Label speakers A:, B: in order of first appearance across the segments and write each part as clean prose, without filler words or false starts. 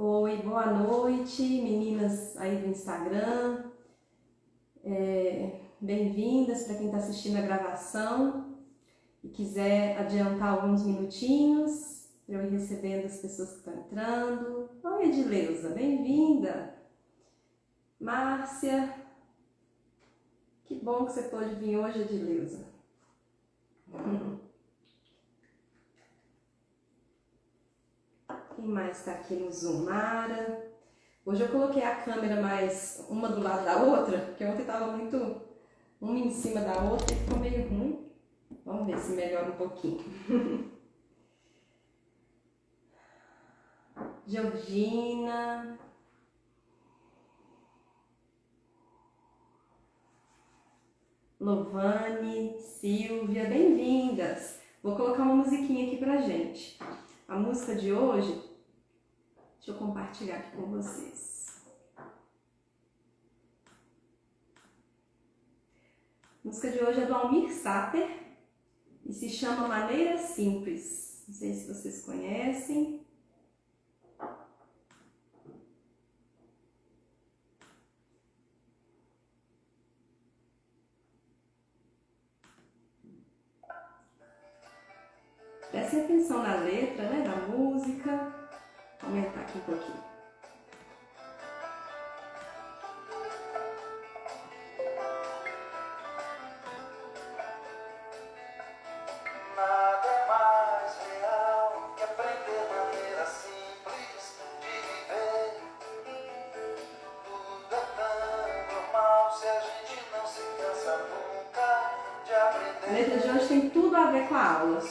A: Oi, boa noite, meninas aí do Instagram. Bem-vindas para quem está assistindo a gravação e quiser adiantar alguns minutinhos para eu ir recebendo as pessoas que estão entrando. Oi, Edileuza, bem-vinda. Márcia, que bom que você pôde vir hoje, Edileuza. Quem mais está aqui no Zoom? Mara. Hoje eu coloquei a câmera mais uma do lado da outra, porque ontem estava muito uma em cima da outra e ficou meio ruim. Vamos ver se melhora um pouquinho. Georgina. Lovane, Silvia, bem-vindas. Vou colocar uma musiquinha aqui pra gente. A música de hoje, deixa eu compartilhar aqui com vocês. A música de hoje é do Almir Sater e se chama Maneira Simples. Não sei se vocês conhecem. Prestem atenção na letra, né, da música. Vou aumentar aqui um pouquinho.
B: Nada é mais real que aprender maneira simples de viver. Tudo é tão normal se a gente não se cansa nunca de aprender.
A: A letra de hoje tem tudo a ver com a aula.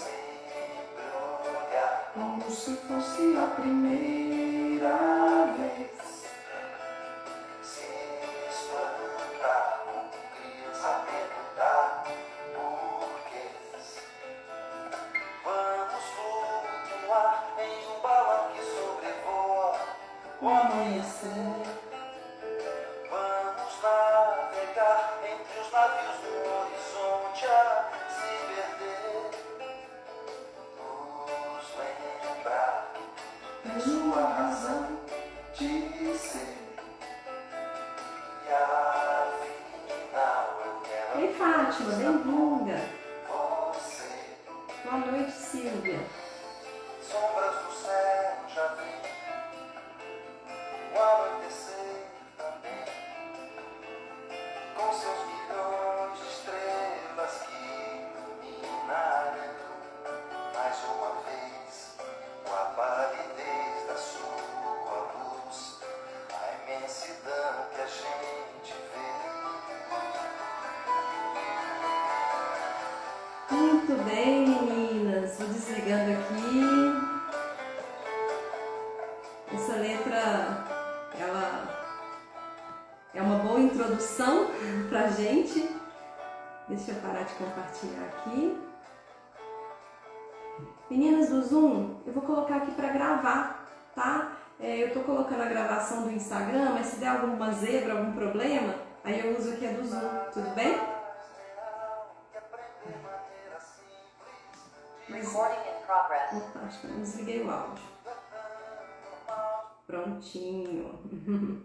B: Como se fosse a primeira vez. Se espantar com criança perguntar porquês. Vamos flutuar em um balão que sobrevoa o amanhecer. Vamos navegar entre os navios do horizonte a se perder. Sua razão de ser. E afinal eu quero.
A: Ei, Fátima, bem-vinda.
B: Você.
A: Boa noite, Silvia.
B: Sombras do céu já vi. O anoitecer também. Com seus milhões de estrelas que iluminarão mais uma vez com a palidez da sua luz, a imensidão que a gente vê.
A: Muito bem, meninas. Vou desligando aqui. Essa letra, ela é uma boa introdução pra gente. Deixa eu parar de compartilhar aqui. Meninas do Zoom, eu vou colocar aqui para gravar, tá? Eu tô colocando a gravação do Instagram, mas se der alguma zebra, algum problema, aí eu uso aqui a do Zoom, tudo bem?
C: Recording in progress.
A: Opa, acho que eu não desliguei o áudio. Prontinho.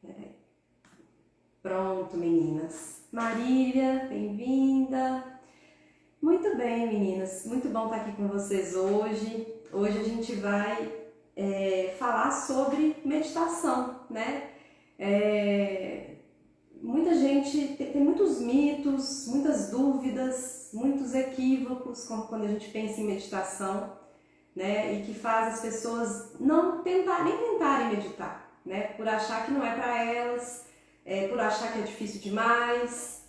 A: Peraí. Pronto, meninas. Marília, bem-vinda. Muito bem, meninas. Muito bom estar aqui com vocês hoje. Hoje a gente vai falar sobre meditação, né? Muita gente tem muitos mitos, muitas dúvidas, muitos equívocos quando a gente pensa em meditação, né? E que faz as pessoas nem tentarem meditar, né? Por achar que não é para elas, por achar que é difícil demais,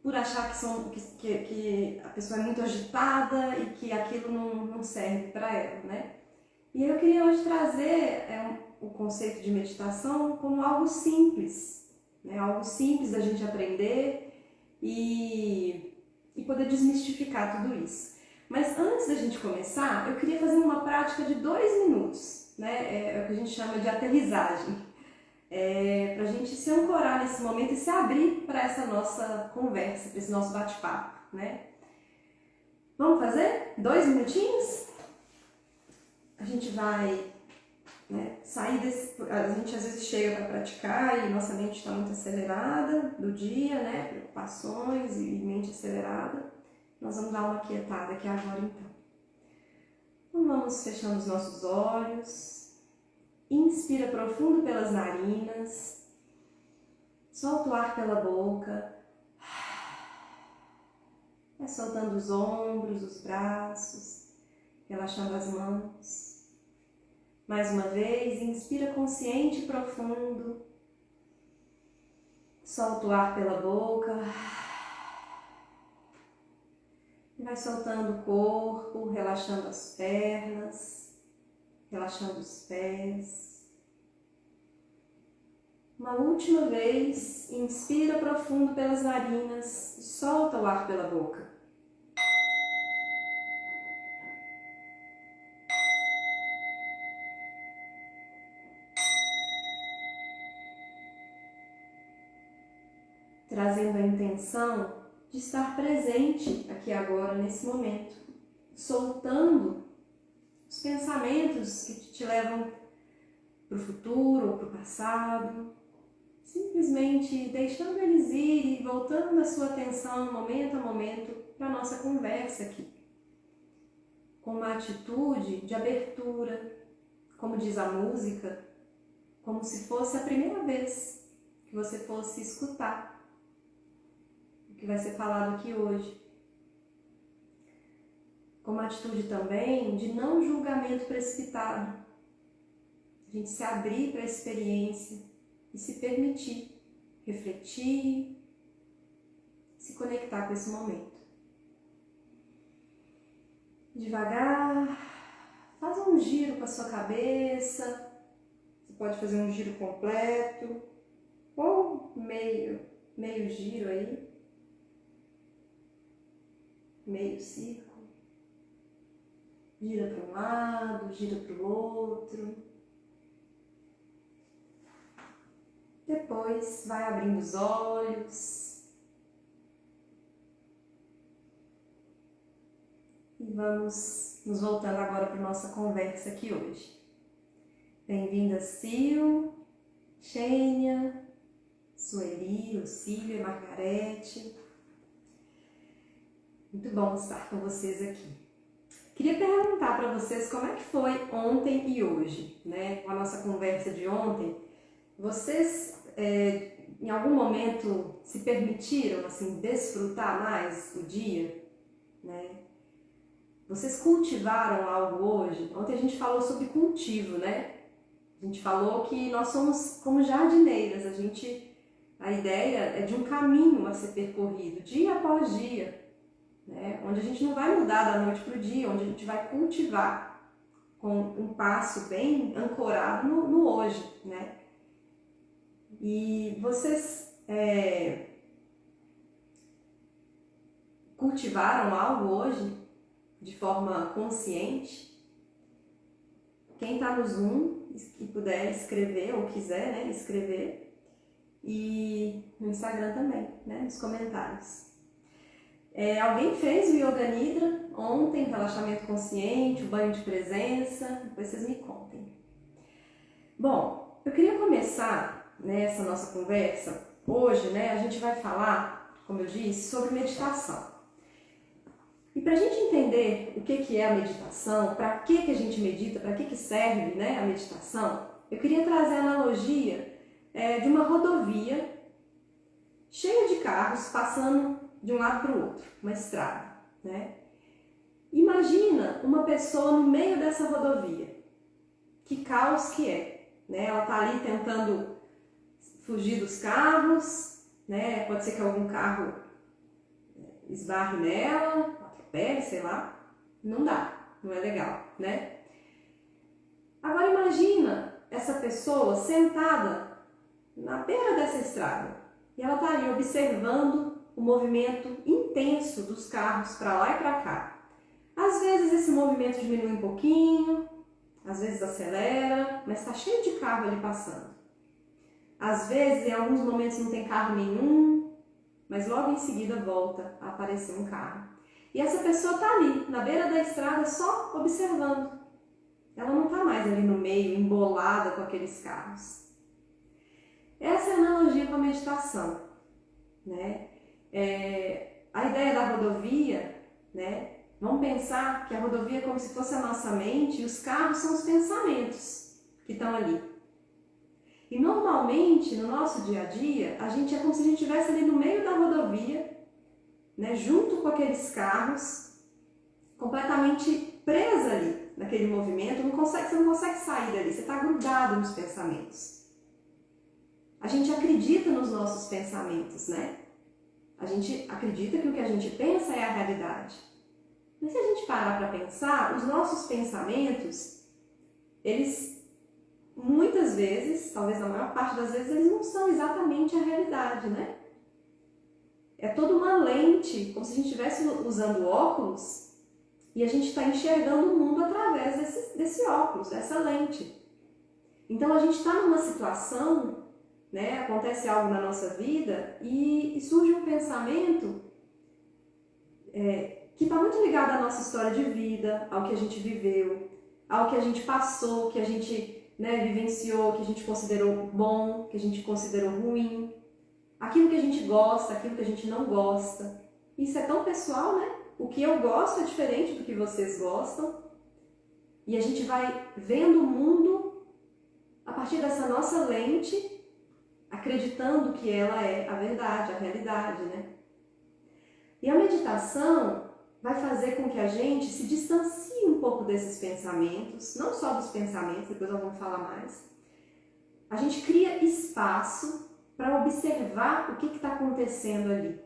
A: por achar que a pessoa é muito agitada e que aquilo não serve para ela, né? E eu queria hoje trazer o conceito de meditação como algo simples, né? Algo simples da gente aprender e poder desmistificar tudo isso. Mas antes da gente começar, eu queria fazer uma prática de 2 minutos, né? É o que a gente chama de aterrissagem. Para a gente se ancorar nesse momento e se abrir para essa nossa conversa, para esse nosso bate-papo, né? Vamos fazer? 2 minutinhos? gente vai, né, sair desse... A gente às vezes chega para praticar e nossa mente está muito acelerada do dia, né? Preocupações e mente acelerada. Nós vamos dar uma quietada aqui agora então. Então vamos fechando os nossos olhos. Inspira profundo pelas narinas. Solta o ar pela boca. Vai soltando os ombros, os braços, relaxando as mãos. Mais uma vez, inspira consciente e profundo. Solta o ar pela boca. E vai soltando o corpo, relaxando as pernas, relaxando os pés. Uma última vez, inspira profundo pelas narinas e solta o ar pela boca. Trazendo a intenção de estar presente aqui agora, nesse momento, soltando os pensamentos que te levam para o futuro ou para o passado, simplesmente deixando eles ir e voltando a sua atenção momento a momento para a nossa conversa aqui, com uma atitude de abertura, como diz a música, como se fosse a primeira vez que você fosse escutar o que vai ser falado aqui hoje. Com uma atitude também de não julgamento precipitado, a gente se abrir para a experiência e se permitir refletir, se conectar com esse momento. Devagar, faz um giro com a sua cabeça, você pode fazer um giro completo ou meio giro aí, meio círculo. Gira para um lado, gira para o outro. Depois vai abrindo os olhos e vamos nos voltando agora para a nossa conversa aqui hoje. Bem-vinda, Sil, Xênia, Sueli, Lucília, Margarete. Muito bom estar com vocês aqui. Queria perguntar para vocês como é que foi ontem e hoje, né? Com a nossa conversa de ontem, vocês em algum momento se permitiram assim desfrutar mais o dia, né? Vocês cultivaram algo hoje? Ontem a gente falou sobre cultivo, né? A gente falou que nós somos como jardineiras, a ideia é de um caminho a ser percorrido dia após dia, né? Onde a gente não vai mudar da noite para o dia, onde a gente vai cultivar com um passo bem ancorado no hoje, né? E vocês cultivaram algo hoje de forma consciente? Quem está no Zoom e puder escrever ou quiser, né, escrever, e no Instagram também, né, nos comentários. Alguém fez o Yoga Nidra ontem, relaxamento consciente, o banho de presença? Depois vocês me contem. Bom, eu queria começar nessa nossa conversa hoje, né, a gente vai falar, como eu disse, sobre meditação. E para a gente entender o que é a meditação, para que a gente medita, para que serve, né, a meditação, eu queria trazer a analogia de uma rodovia cheia de carros passando de um lado para o outro, uma estrada, né? Imagina uma pessoa no meio dessa rodovia. Que caos que é, né? Ela está ali tentando fugir dos carros, né? Pode ser que algum carro esbarre nela, atropele, sei lá. Não dá, não é legal, né? Agora imagina essa pessoa sentada na beira dessa estrada e ela está ali observando o movimento intenso dos carros para lá e para cá. Às vezes esse movimento diminui um pouquinho, às vezes acelera, mas está cheio de carro ali passando. Às vezes, em alguns momentos não tem carro nenhum, mas logo em seguida volta a aparecer um carro. E essa pessoa está ali, na beira da estrada, só observando. ela não está mais ali no meio, embolada com aqueles carros. Essa é a analogia com a meditação, né? A ideia da rodovia, né? Vamos pensar que a rodovia é como se fosse a nossa mente e os carros são os pensamentos que estão ali. E normalmente, no nosso dia a dia, a gente é como se a gente estivesse ali no meio da rodovia, né? Junto com aqueles carros, completamente presa ali naquele movimento, você não consegue sair dali, você está grudado nos pensamentos. A gente acredita nos nossos pensamentos, né? A gente acredita que o que a gente pensa é a realidade. Mas se a gente parar para pensar, os nossos pensamentos, eles muitas vezes, talvez a maior parte das vezes, eles não são exatamente a realidade, né? É toda uma lente, como se a gente estivesse usando óculos e a gente está enxergando o mundo através desse óculos, dessa lente. Então a gente está numa situação, né? Acontece algo na nossa vida e surge um pensamento que está muito ligado à nossa história de vida, ao que a gente viveu, ao que a gente passou, que a gente, né, vivenciou, que a gente considerou bom, que a gente considerou ruim, aquilo que a gente gosta, aquilo que a gente não gosta. Isso é tão pessoal, né? O que eu gosto é diferente do que vocês gostam. E a gente vai vendo o mundo a partir dessa nossa lente, acreditando que ela é a verdade, a realidade, né? E a meditação vai fazer com que a gente se distancie um pouco desses pensamentos, não só dos pensamentos, depois nós vamos falar mais. A gente cria espaço para observar o que está acontecendo ali.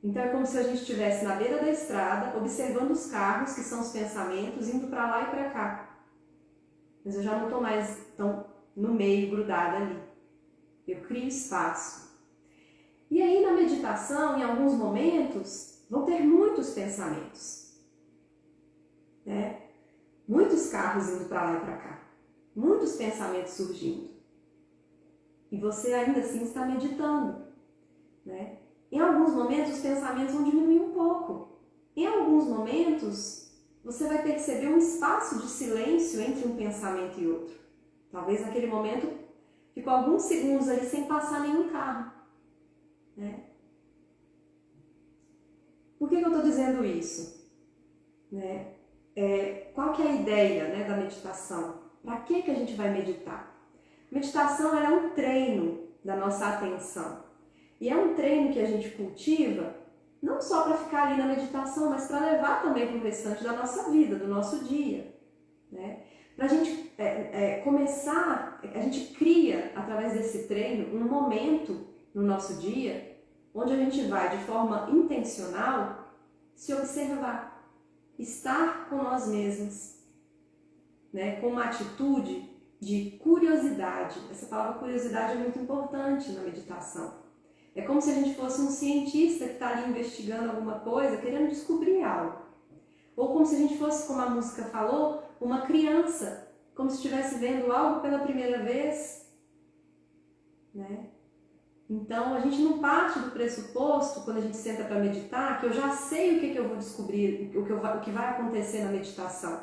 A: Então é como se a gente estivesse na beira da estrada, observando os carros, que são os pensamentos, indo para lá e para cá. Mas eu já não estou mais tão no meio, grudada ali. Eu crio espaço. E aí na meditação, em alguns momentos, vão ter muitos pensamentos, né? Muitos carros indo para lá e para cá, muitos pensamentos surgindo. E você ainda assim está meditando, né? Em alguns momentos os pensamentos vão diminuir um pouco. Em alguns momentos você vai perceber um espaço de silêncio entre um pensamento e outro. Talvez naquele momento ficou alguns segundos ali sem passar nenhum carro, né? Por que eu estou dizendo isso? Né? Qual que é a ideia, né, da meditação? Para que a gente vai meditar? Meditação é um treino da nossa atenção. E é um treino que a gente cultiva não só para ficar ali na meditação, mas para levar também para o restante da nossa vida, do nosso dia. Né? Para a gente começar, a gente cria, através desse treino, um momento no nosso dia onde a gente vai, de forma intencional, se observar, estar com nós mesmos, né? Com uma atitude de curiosidade. Essa palavra curiosidade é muito importante na meditação. É como se a gente fosse um cientista que está ali investigando alguma coisa, querendo descobrir algo. Ou como se a gente fosse, como a música falou, uma criança, como se estivesse vendo algo pela primeira vez, né? Então, a gente não parte do pressuposto, quando a gente senta para meditar, que eu já sei o que eu vou descobrir, o que vai acontecer na meditação.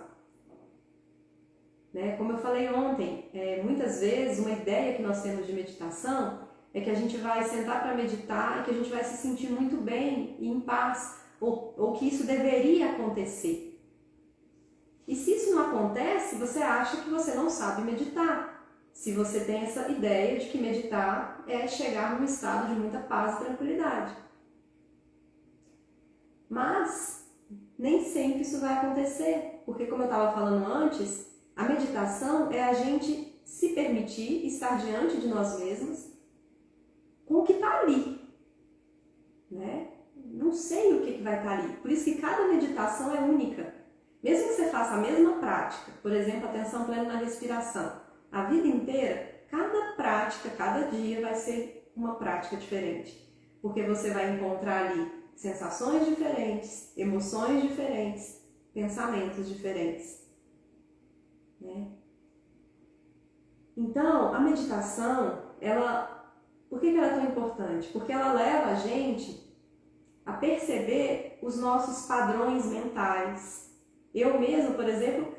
A: Né? Como eu falei ontem, muitas vezes uma ideia que nós temos de meditação é que a gente vai sentar para meditar e que a gente vai se sentir muito bem e em paz, ou que isso deveria acontecer. E se isso não acontece, você acha que você não sabe meditar. Se você tem essa ideia de que meditar é chegar num estado de muita paz e tranquilidade. Mas nem sempre isso vai acontecer, porque como eu estava falando antes, a meditação é a gente se permitir estar diante de nós mesmos com o que está ali. Né? Não sei o que vai estar ali, por isso que cada meditação é única. Mesmo que você faça a mesma prática, por exemplo, atenção plena na respiração, a vida inteira, cada prática, cada dia vai ser uma prática diferente. Porque você vai encontrar ali sensações diferentes, emoções diferentes, pensamentos diferentes. Né? Então, a meditação, por que ela é tão importante? Porque ela leva a gente a perceber os nossos padrões mentais. Eu mesma, por exemplo,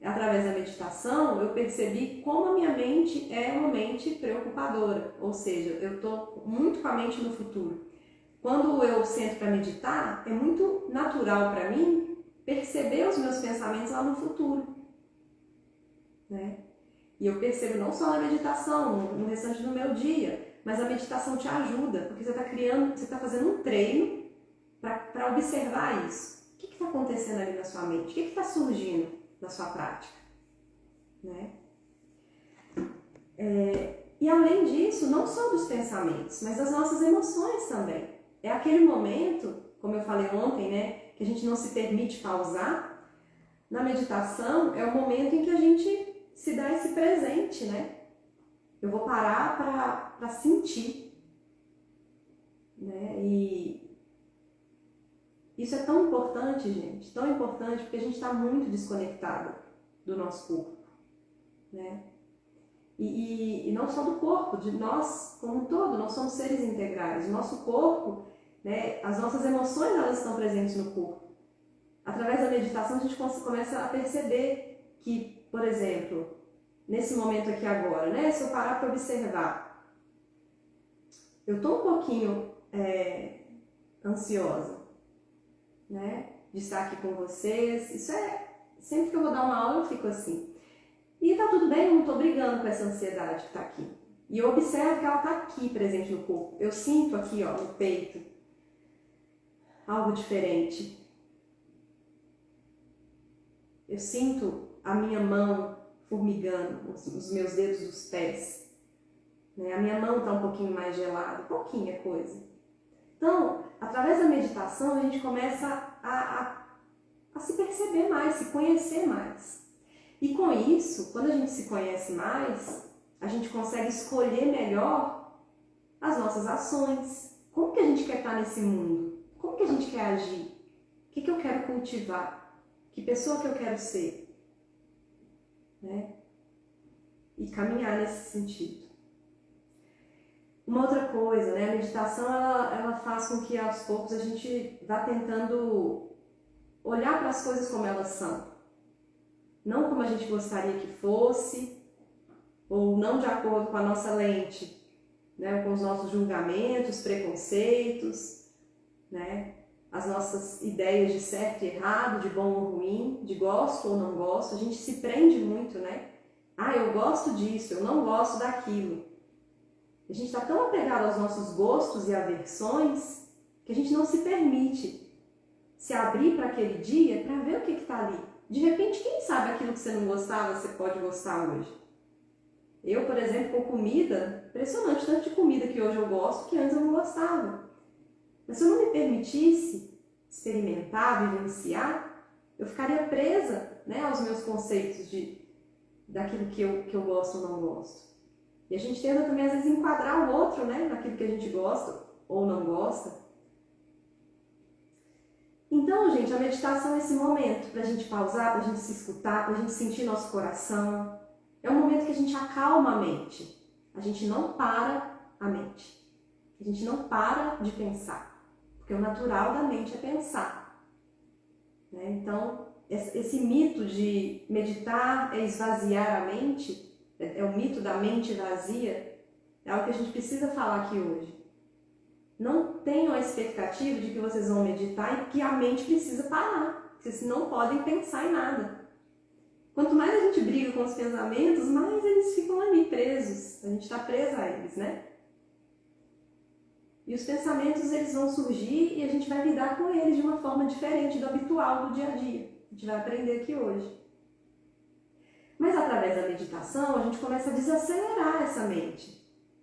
A: através da meditação, eu percebi como a minha mente é uma mente preocupadora, ou seja, eu estou muito com a mente no futuro. Quando eu sento para meditar, é muito natural para mim perceber os meus pensamentos lá no futuro, né? E eu percebo não só na meditação, no restante do meu dia, mas a meditação te ajuda, porque você está fazendo um treino para observar isso. O que está acontecendo ali na sua mente? O que está surgindo na sua prática? Né? E além disso, não só dos pensamentos, mas das nossas emoções também. É aquele momento, como eu falei ontem, né, que a gente não se permite pausar. Na meditação é o momento em que a gente se dá esse presente, né? Eu vou parar para sentir, né? E isso é tão importante, gente, tão importante, porque a gente está muito desconectado do nosso corpo, né? E não só do corpo, de nós como um todo, nós somos seres integrais. O nosso corpo, né, as nossas emoções, elas estão presentes no corpo. Através da meditação a gente começa a perceber que, por exemplo, nesse momento aqui agora, né, se eu parar para observar, eu estou um pouquinho ansiosa, né, de estar aqui com vocês. Isso sempre que eu vou dar uma aula eu fico assim. E tá tudo bem, eu não estou brigando com essa ansiedade que está aqui. E eu observo que ela está aqui presente no corpo. Eu sinto aqui, ó, no peito, algo diferente. Eu sinto a minha mão formigando, os meus dedos dos pés. Né? A minha mão está um pouquinho mais gelada, pouquinha coisa. Então, através da meditação, a gente começa a se perceber mais, se conhecer mais. E com isso, quando a gente se conhece mais, a gente consegue escolher melhor as nossas ações. Como que a gente quer estar nesse mundo? Como que a gente quer agir? O que eu quero cultivar? Que pessoa que eu quero ser? Né? E caminhar nesse sentido. Uma outra coisa, né? A meditação ela faz com que aos poucos a gente vá tentando olhar para as coisas como elas são. Não como a gente gostaria que fosse, ou não de acordo com a nossa lente, né? Com os nossos julgamentos, preconceitos, né? As nossas ideias de certo e errado, de bom ou ruim, de gosto ou não gosto. A gente se prende muito, né? Ah, eu gosto disso, eu não gosto daquilo. A gente está tão apegado aos nossos gostos e aversões que a gente não se permite se abrir para aquele dia para ver o que está ali. De repente, quem sabe aquilo que você não gostava, você pode gostar hoje. Eu, por exemplo, com comida, impressionante tanto de comida que hoje eu gosto que antes eu não gostava. Mas se eu não me permitisse experimentar, vivenciar, eu ficaria presa, né, aos meus conceitos daquilo que eu gosto ou não gosto. E a gente tenta também, às vezes, enquadrar o outro, né, naquilo que a gente gosta ou não gosta. Então, gente, a meditação é esse momento para a gente pausar, para a gente se escutar, para a gente sentir nosso coração. É um momento que a gente acalma a mente. A gente não para a mente. A gente não para de pensar. Porque o natural da mente é pensar. Né? Então, esse mito de meditar é esvaziar a mente, é o mito da mente vazia, é algo que a gente precisa falar aqui hoje. Não tenham a expectativa de que vocês vão meditar e que a mente precisa parar. Vocês não podem pensar em nada. Quanto mais a gente briga com os pensamentos, mais eles ficam ali presos. A gente está preso a eles, né? E os pensamentos, eles vão surgir e a gente vai lidar com eles de uma forma diferente do habitual do dia a dia. A gente vai aprender aqui hoje. Mas através da meditação, a gente começa a desacelerar essa mente.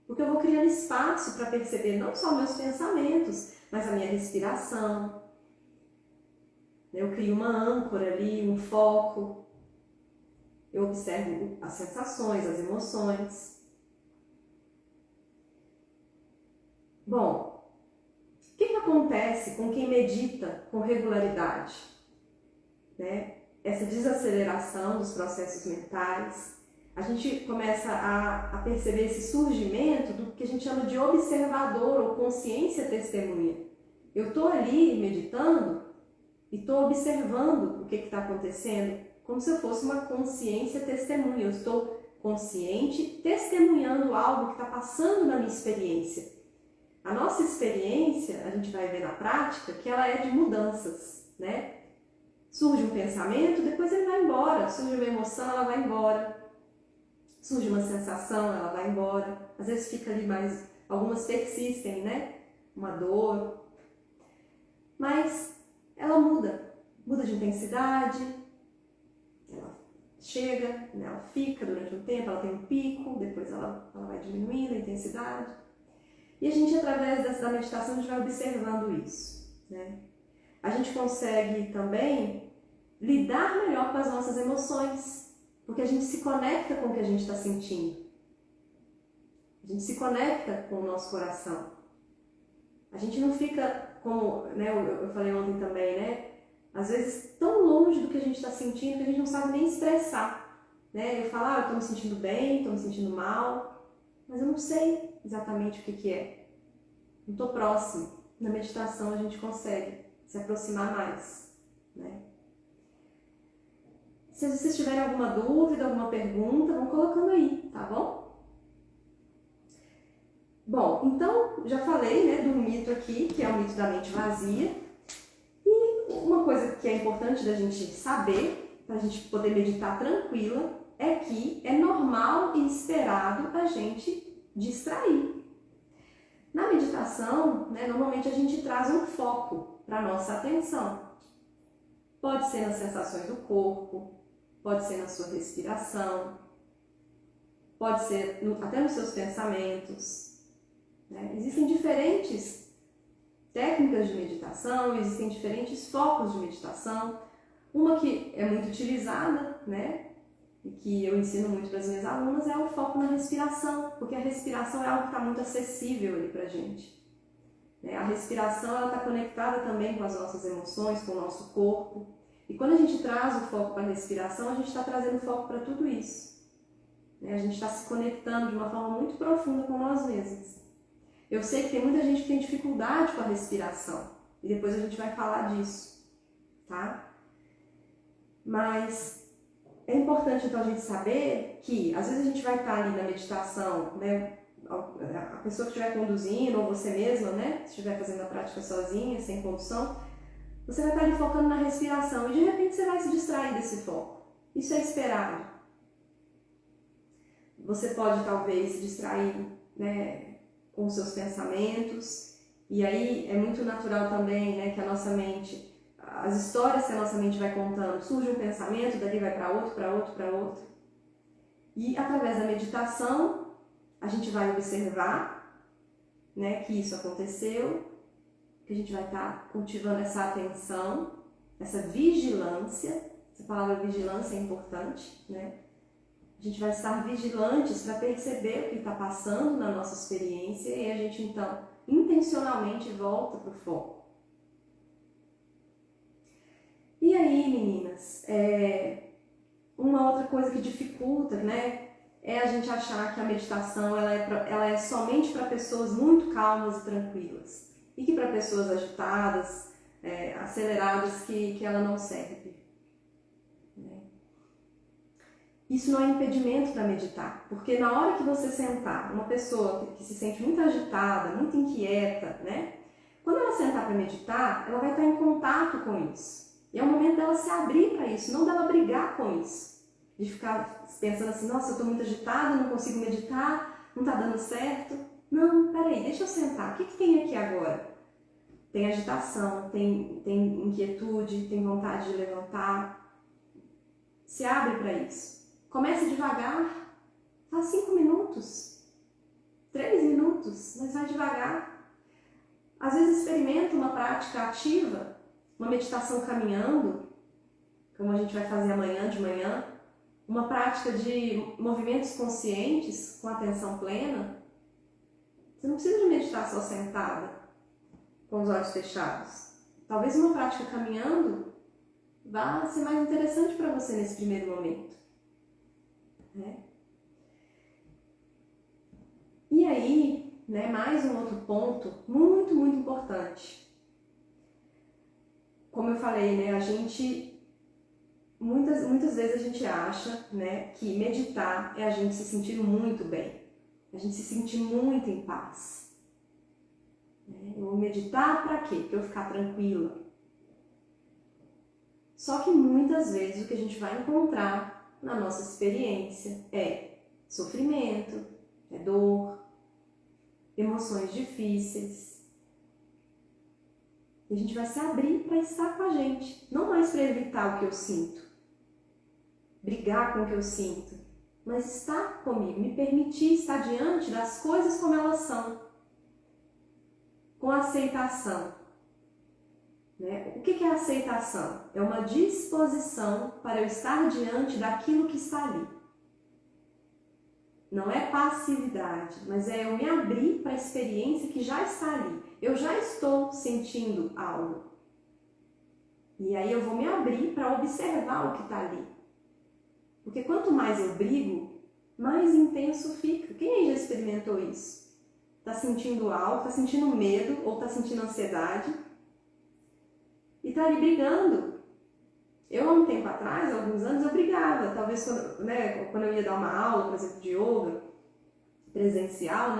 A: Porque eu vou criando espaço para perceber não só meus pensamentos, mas a minha respiração. Eu crio uma âncora ali, um foco. Eu observo as sensações, as emoções. Bom, o que acontece com quem medita com regularidade? Né? Essa desaceleração dos processos mentais. A gente começa a perceber esse surgimento do que a gente chama de observador ou consciência testemunha. Eu estou ali meditando e estou observando o que está acontecendo como se eu fosse uma consciência testemunha. Eu estou consciente testemunhando algo que está passando na minha experiência. A nossa experiência, a gente vai ver na prática, que ela é de mudanças, né? Surge um pensamento, depois ele vai embora. Surge uma emoção, ela vai embora. Surge uma sensação, ela vai embora. Às vezes fica ali mais, algumas persistem, né? Uma dor. Mas ela muda de intensidade, ela chega, né? Ela fica durante um tempo, ela tem um pico, depois ela vai diminuindo a intensidade. E a gente, através da meditação, a gente vai observando isso, né? A gente consegue também lidar melhor com as nossas emoções, porque a gente se conecta com o que a gente está sentindo. A gente se conecta com o nosso coração. A gente não fica, como, né, eu falei ontem também, né? Às vezes tão longe do que a gente está sentindo que a gente não sabe nem expressar, né? Eu falo, eu estou me sentindo bem, estou me sentindo mal, mas eu não sei exatamente o que é. Não estou próximo. Na meditação a gente consegue se aproximar mais, né? Se vocês tiverem alguma dúvida, alguma pergunta, vão colocando aí, tá bom? Bom, então, já falei, né, do mito aqui, que é o mito da mente vazia. E uma coisa que é importante da gente saber, para a gente poder meditar tranquila, é que é normal e esperado a gente distrair. Na meditação, né, normalmente a gente traz um foco para a nossa atenção. Pode ser nas sensações do corpo, pode ser na sua respiração, pode ser até nos seus pensamentos, né? Existem diferentes técnicas de meditação, existem diferentes focos de meditação. Uma que é muito utilizada, né, e que eu ensino muito para as minhas alunas, é o foco na respiração, porque a respiração é algo que está muito acessível ali para a gente. A respiração está conectada também com as nossas emoções, com o nosso corpo. E quando a gente traz o foco para a respiração, a gente está trazendo foco para tudo isso. A gente está se conectando de uma forma muito profunda com nós mesmos. Eu sei que tem muita gente que tem dificuldade com a respiração, e depois a gente vai falar disso, tá? Mas é importante então a gente saber que às vezes a gente vai estar ali na meditação, né? A pessoa que estiver conduzindo, ou você mesma, né? Se estiver fazendo a prática sozinha, sem condução, você vai estar ali focando na respiração e de repente você vai se distrair desse foco. Isso é esperado. Você pode talvez se distrair, né, com os seus pensamentos, e aí é muito natural também, né, que a nossa mente, as histórias que a nossa mente vai contando, surge um pensamento, dali vai para outro, para outro, para outro. E através da meditação, a gente vai observar, né, que isso aconteceu, que a gente vai estar cultivando essa atenção, essa vigilância. Essa palavra vigilância é importante, né? A gente vai estar vigilantes para perceber o que está passando na nossa experiência e a gente então intencionalmente volta para o foco. E aí, meninas, uma outra coisa que dificulta, né, é a gente achar que a meditação ela é somente para pessoas muito calmas e tranquilas. E que para pessoas agitadas, aceleradas, que ela não serve. Né? Isso não é impedimento para meditar, porque na hora que você sentar, uma pessoa que se sente muito agitada, muito inquieta, né? Quando ela sentar para meditar, ela vai estar em contato com isso. E é o momento dela se abrir para isso, não dela brigar com isso. De ficar pensando assim, nossa, eu estou muito agitada, não consigo meditar, não está dando certo. Não, peraí, deixa eu sentar. O que tem aqui agora? Tem agitação, tem inquietude, tem vontade de levantar. Se abre para isso. Comece devagar. Faz 5 minutos, 3 minutos, mas vai devagar. Às vezes experimenta uma prática ativa, uma meditação caminhando, como a gente vai fazer amanhã de manhã, uma prática de movimentos conscientes com atenção plena. Você não precisa de meditar só sentada, com os olhos fechados. Talvez uma prática caminhando vá ser mais interessante para você nesse primeiro momento. Né? E aí, né, mais um outro ponto muito, muito importante. Como eu falei, né, a gente muitas vezes a gente acha, né, que meditar é a gente se sentir muito bem, a gente se sentir muito em paz. Eu vou meditar para quê? Para eu ficar tranquila. Só que muitas vezes o que a gente vai encontrar na nossa experiência é sofrimento, é dor, emoções difíceis. E a gente vai se abrir para estar com a gente, não mais para evitar o que eu sinto, brigar com o que eu sinto, mas estar comigo, me permitir estar diante das coisas como elas são, com aceitação. O que é aceitação? É uma disposição para eu estar diante daquilo que está ali. Não é passividade, mas é eu me abrir para a experiência que já está ali. Eu já estou sentindo algo. E aí eu vou me abrir para observar o que está ali. Porque quanto mais eu brigo, mais intenso fica. Quem aí já experimentou isso? Está sentindo algo, está sentindo medo ou está sentindo ansiedade e está ali brigando. Eu, há um tempo atrás, há alguns anos, eu brigava. Talvez quando eu ia dar uma aula, por exemplo, de yoga presencial,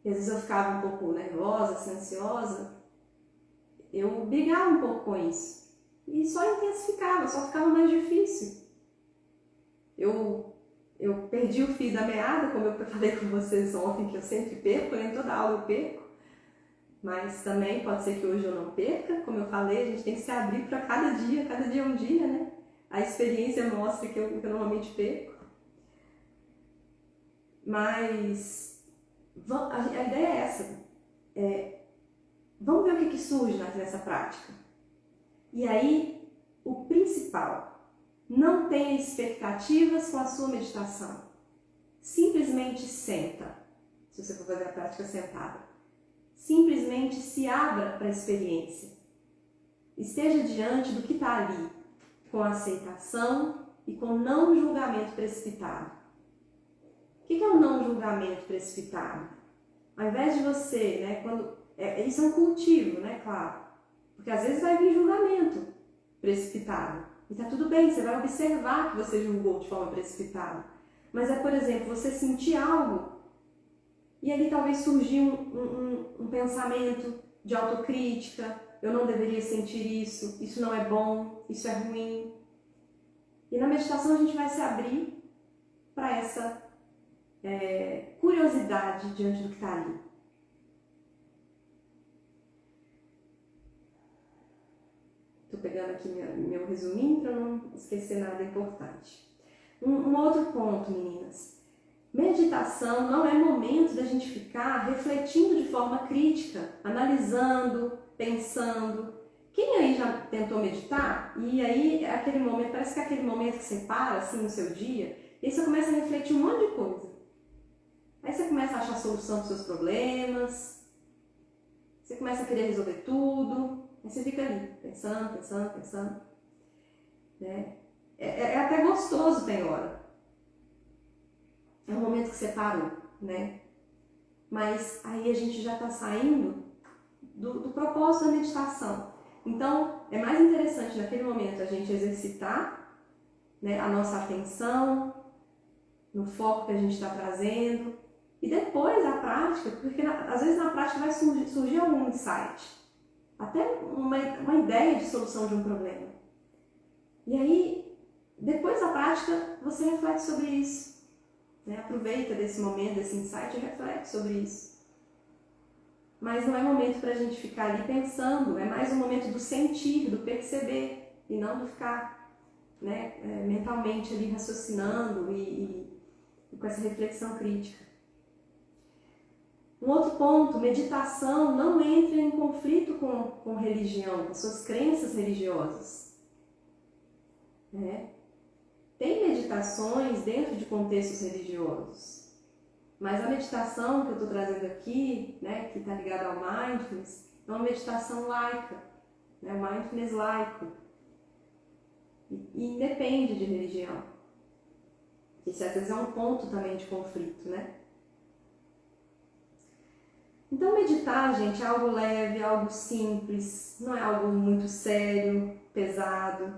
A: e às vezes eu ficava um pouco nervosa, assim, ansiosa, eu brigava um pouco com isso. E só intensificava, só ficava mais difícil. Eu perdi o fio da meada, como eu falei com vocês ontem, que eu sempre perco, em toda aula eu perco. Mas também pode ser que hoje eu não perca, como eu falei, a gente tem que se abrir para cada dia é um dia, né? A experiência mostra que eu normalmente perco. Mas a ideia é essa. Vamos ver o que surge nessa prática. E aí, o principal, não tenha expectativas com a sua meditação. Simplesmente senta, se você for fazer a prática sentada. Simplesmente se abra para a experiência. Esteja diante do que está ali, com aceitação e com não julgamento precipitado. O que é o não julgamento precipitado? Ao invés de você, isso é um cultivo, claro. Porque às vezes vai vir julgamento precipitado. E está tudo bem, você vai observar que você julgou de forma precipitada. Mas por exemplo, você sentir algo e ali talvez surgir um pensamento de autocrítica. Eu não deveria sentir isso não é bom, isso é ruim. E na meditação a gente vai se abrir para essa curiosidade diante do que está ali. Estou pegando aqui meu resuminho para não esquecer nada importante. Um outro ponto, meninas. Meditação não é momento da gente ficar refletindo de forma crítica, analisando, pensando. Quem aí já tentou meditar? E aí aquele momento, parece que é aquele momento que você para assim no seu dia, e aí você começa a refletir um monte de coisa. Aí você começa a achar solução para os seus problemas, você começa a querer resolver tudo, aí você fica ali, pensando. É até gostoso, tem hora. É um momento que você parou, Mas aí a gente já está saindo do propósito da meditação. Então, é mais interessante naquele momento a gente exercitar a nossa atenção no foco que a gente está trazendo. E depois a prática, porque às vezes na prática vai surgir algum insight, até uma ideia de solução de um problema. E aí, depois da prática, você reflete sobre isso. Aproveita desse momento, desse insight e reflete sobre isso. Mas não é momento para a gente ficar ali pensando, é mais um momento do sentir, do perceber, e não do ficar mentalmente ali raciocinando e com essa reflexão crítica. Um outro ponto, meditação não entra em conflito com religião, com suas crenças religiosas. Tem meditações dentro de contextos religiosos, mas a meditação que eu estou trazendo aqui, que está ligada ao mindfulness, é uma meditação laica, mindfulness laico, e independe de religião. Isso às vezes é um ponto também de conflito, Então meditar, gente, é algo leve, algo simples, não é algo muito sério, pesado,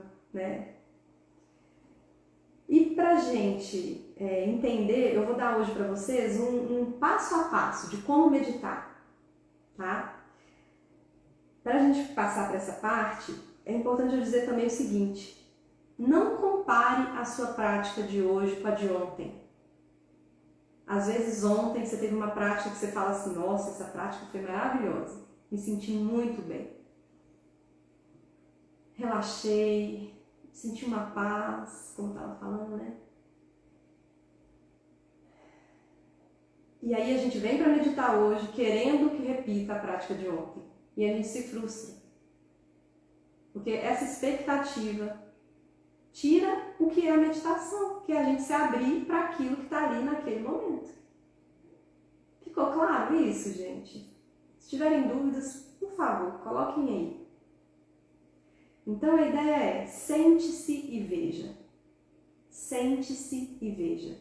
A: E para a gente entender, eu vou dar hoje para vocês um passo a passo de como meditar, tá? Para a gente passar para essa parte, é importante eu dizer também o seguinte: não compare a sua prática de hoje com a de ontem. Às vezes ontem você teve uma prática que você fala assim, nossa, essa prática foi maravilhosa, me senti muito bem. Relaxei, senti uma paz, como estava falando, né? E aí a gente vem para meditar hoje querendo que repita a prática de ontem. E a gente se frustra. Porque essa expectativa tira o que é a meditação, que é a gente se abrir para aquilo que está ali naquele momento. Ficou claro isso, gente? Se tiverem dúvidas, por favor, coloquem aí. Então a ideia é sente-se e veja. Sente-se e veja.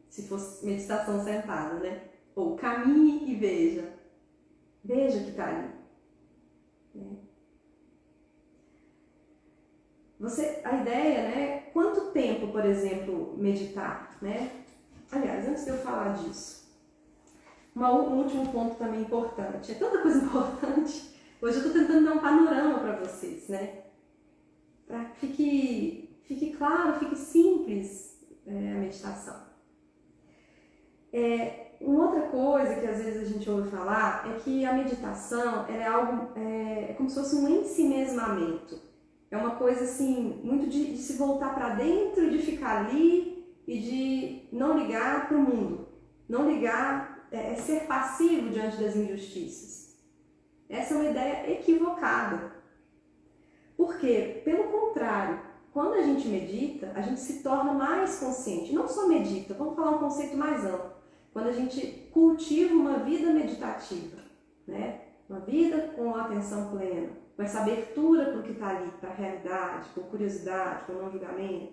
A: Se fosse meditação sentada, né? Ou caminhe e veja. Veja o que está ali. A ideia, né? Quanto tempo, por exemplo, meditar, né? Aliás, antes de eu falar disso, um último ponto também importante. É tanta coisa importante. Hoje eu estou tentando dar um panorama para vocês, né? Para que fique claro, fique simples a meditação. Uma outra coisa que às vezes a gente ouve falar é que a meditação ela é algo, é como se fosse um ensimesmamento. É uma coisa assim, muito de se voltar para dentro, de ficar ali e de não ligar para o mundo. Não ligar, ser passivo diante das injustiças. Essa é uma ideia equivocada. Porque, pelo contrário, quando a gente medita, a gente se torna mais consciente. Não só medita, vamos falar um conceito mais amplo. Quando a gente cultiva uma vida meditativa, né? Uma vida com atenção plena, com essa abertura para o que está ali, para a realidade, com curiosidade, com não julgamento,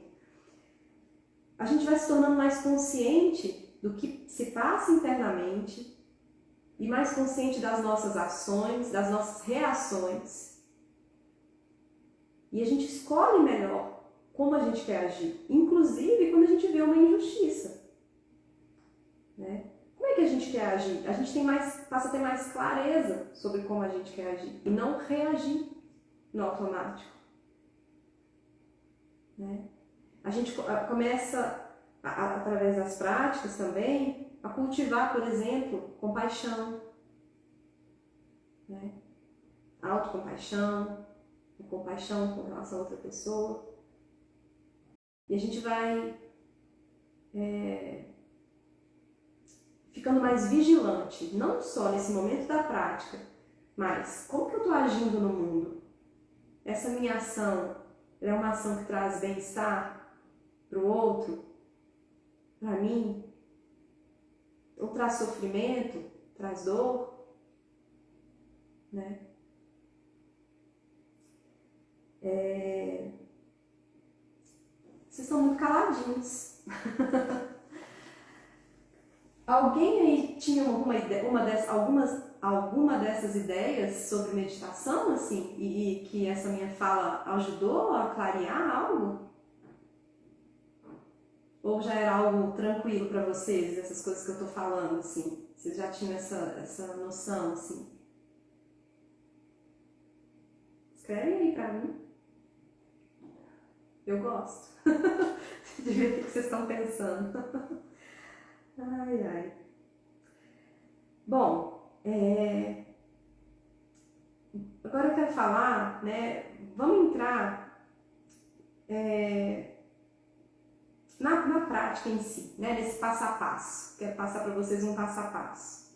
A: a gente vai se tornando mais consciente do que se passa internamente e mais consciente das nossas ações, das nossas reações. E a gente escolhe melhor como a gente quer agir, inclusive quando a gente vê uma injustiça. Né? Como é que a gente quer agir? A gente passa a ter mais clareza sobre como a gente quer agir e não reagir no automático. Né? A gente começa, através das práticas também, a cultivar, por exemplo, compaixão, né? Autocompaixão, compaixão com relação a outra pessoa. E a gente vai ficando mais vigilante, não só nesse momento da prática, mas como que eu estou agindo no mundo? Essa minha ação é uma ação que traz bem-estar para o outro, para mim? Ou traz sofrimento, traz dor? Né? Vocês estão muito caladinhos. Alguém aí tinha alguma dessas ideias sobre meditação, assim, e que essa minha fala ajudou a clarear algo? Ou já era algo tranquilo para vocês, essas coisas que eu estou falando, assim? Vocês já tinham essa noção, assim? Escreve aí para mim. Eu gosto de ver o que vocês estão pensando. Ai, ai. Bom, agora eu quero falar, né? Vamos entrar na prática em si, né? Nesse passo a passo. Quero passar para vocês um passo a passo.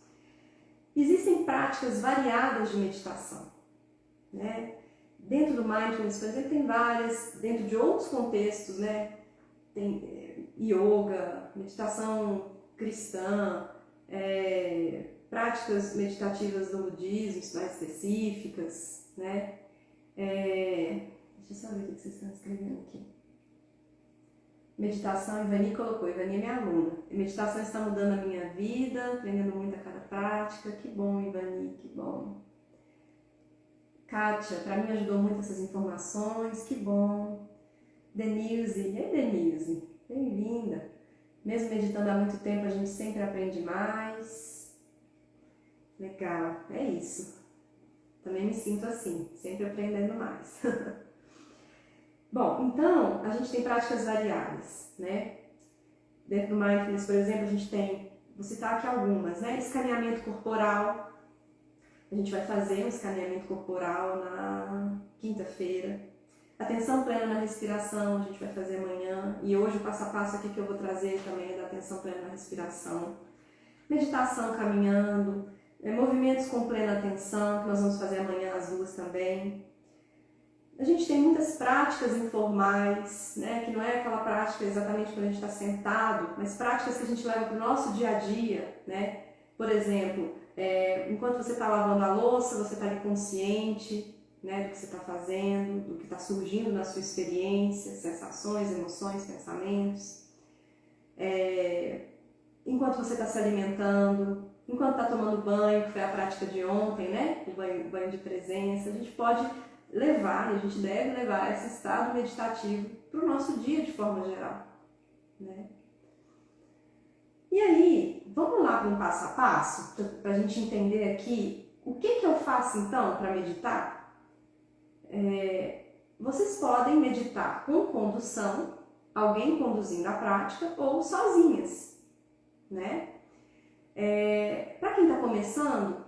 A: Existem práticas variadas de meditação, né? Dentro do Mindfulness, por exemplo, tem várias, dentro de outros contextos, né? Tem yoga, meditação cristã, práticas meditativas do budismo mais específicas, né? Deixa eu só ver o que vocês estão escrevendo aqui. Meditação, Ivani colocou, Ivani é minha aluna. Meditação está mudando a minha vida, aprendendo muito a cada prática. Que bom, Ivani, que bom. Kátia, para mim ajudou muito essas informações, que bom. Denilze, e aí Denilze? Bem-vinda. Mesmo meditando há muito tempo, a gente sempre aprende mais. Legal, é isso. Também me sinto assim, sempre aprendendo mais. Bom, então, a gente tem práticas variadas, né? Dentro do Mindfulness, por exemplo, a gente tem, vou citar aqui algumas, né? Escaneamento corporal. A gente vai fazer um escaneamento corporal na quinta-feira. Atenção plena na respiração, a gente vai fazer amanhã. E hoje o passo a passo aqui que eu vou trazer também é da atenção plena na respiração. Meditação caminhando, movimentos com plena atenção, que nós vamos fazer amanhã às 2 também. A gente tem muitas práticas informais, né, que não é aquela prática exatamente quando a gente está sentado, mas práticas que a gente leva para o nosso dia a dia, né? Por exemplo, enquanto você está lavando a louça, você está ali consciente, né, do que você está fazendo, do que está surgindo na sua experiência, sensações, emoções, pensamentos. Enquanto você está se alimentando, enquanto está tomando banho, que foi a prática de ontem, né, o banho de presença, a gente pode levar, e a gente deve levar esse estado meditativo para o nosso dia de forma geral, né? E aí, vamos lá para um passo a passo, para a gente entender aqui o que eu faço então para meditar? Vocês podem meditar com condução, alguém conduzindo a prática, ou sozinhas, né? Para quem está começando,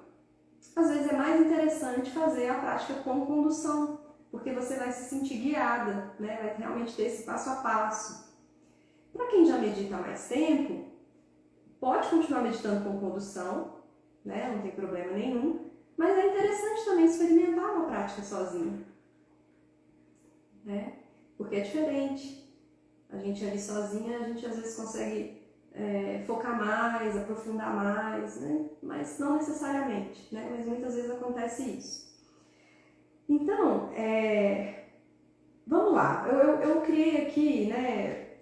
A: às vezes é mais interessante fazer a prática com condução, porque você vai se sentir guiada, né? Vai realmente ter esse passo a passo. Para quem já medita há mais tempo, pode continuar meditando com condução, né? Não tem problema nenhum, mas é interessante também experimentar uma prática sozinha, né? Porque é diferente. A gente ali sozinha, a gente às vezes consegue focar mais, aprofundar mais, né? Mas não necessariamente, né? Mas muitas vezes acontece isso. Então, vamos lá. Eu criei aqui, né,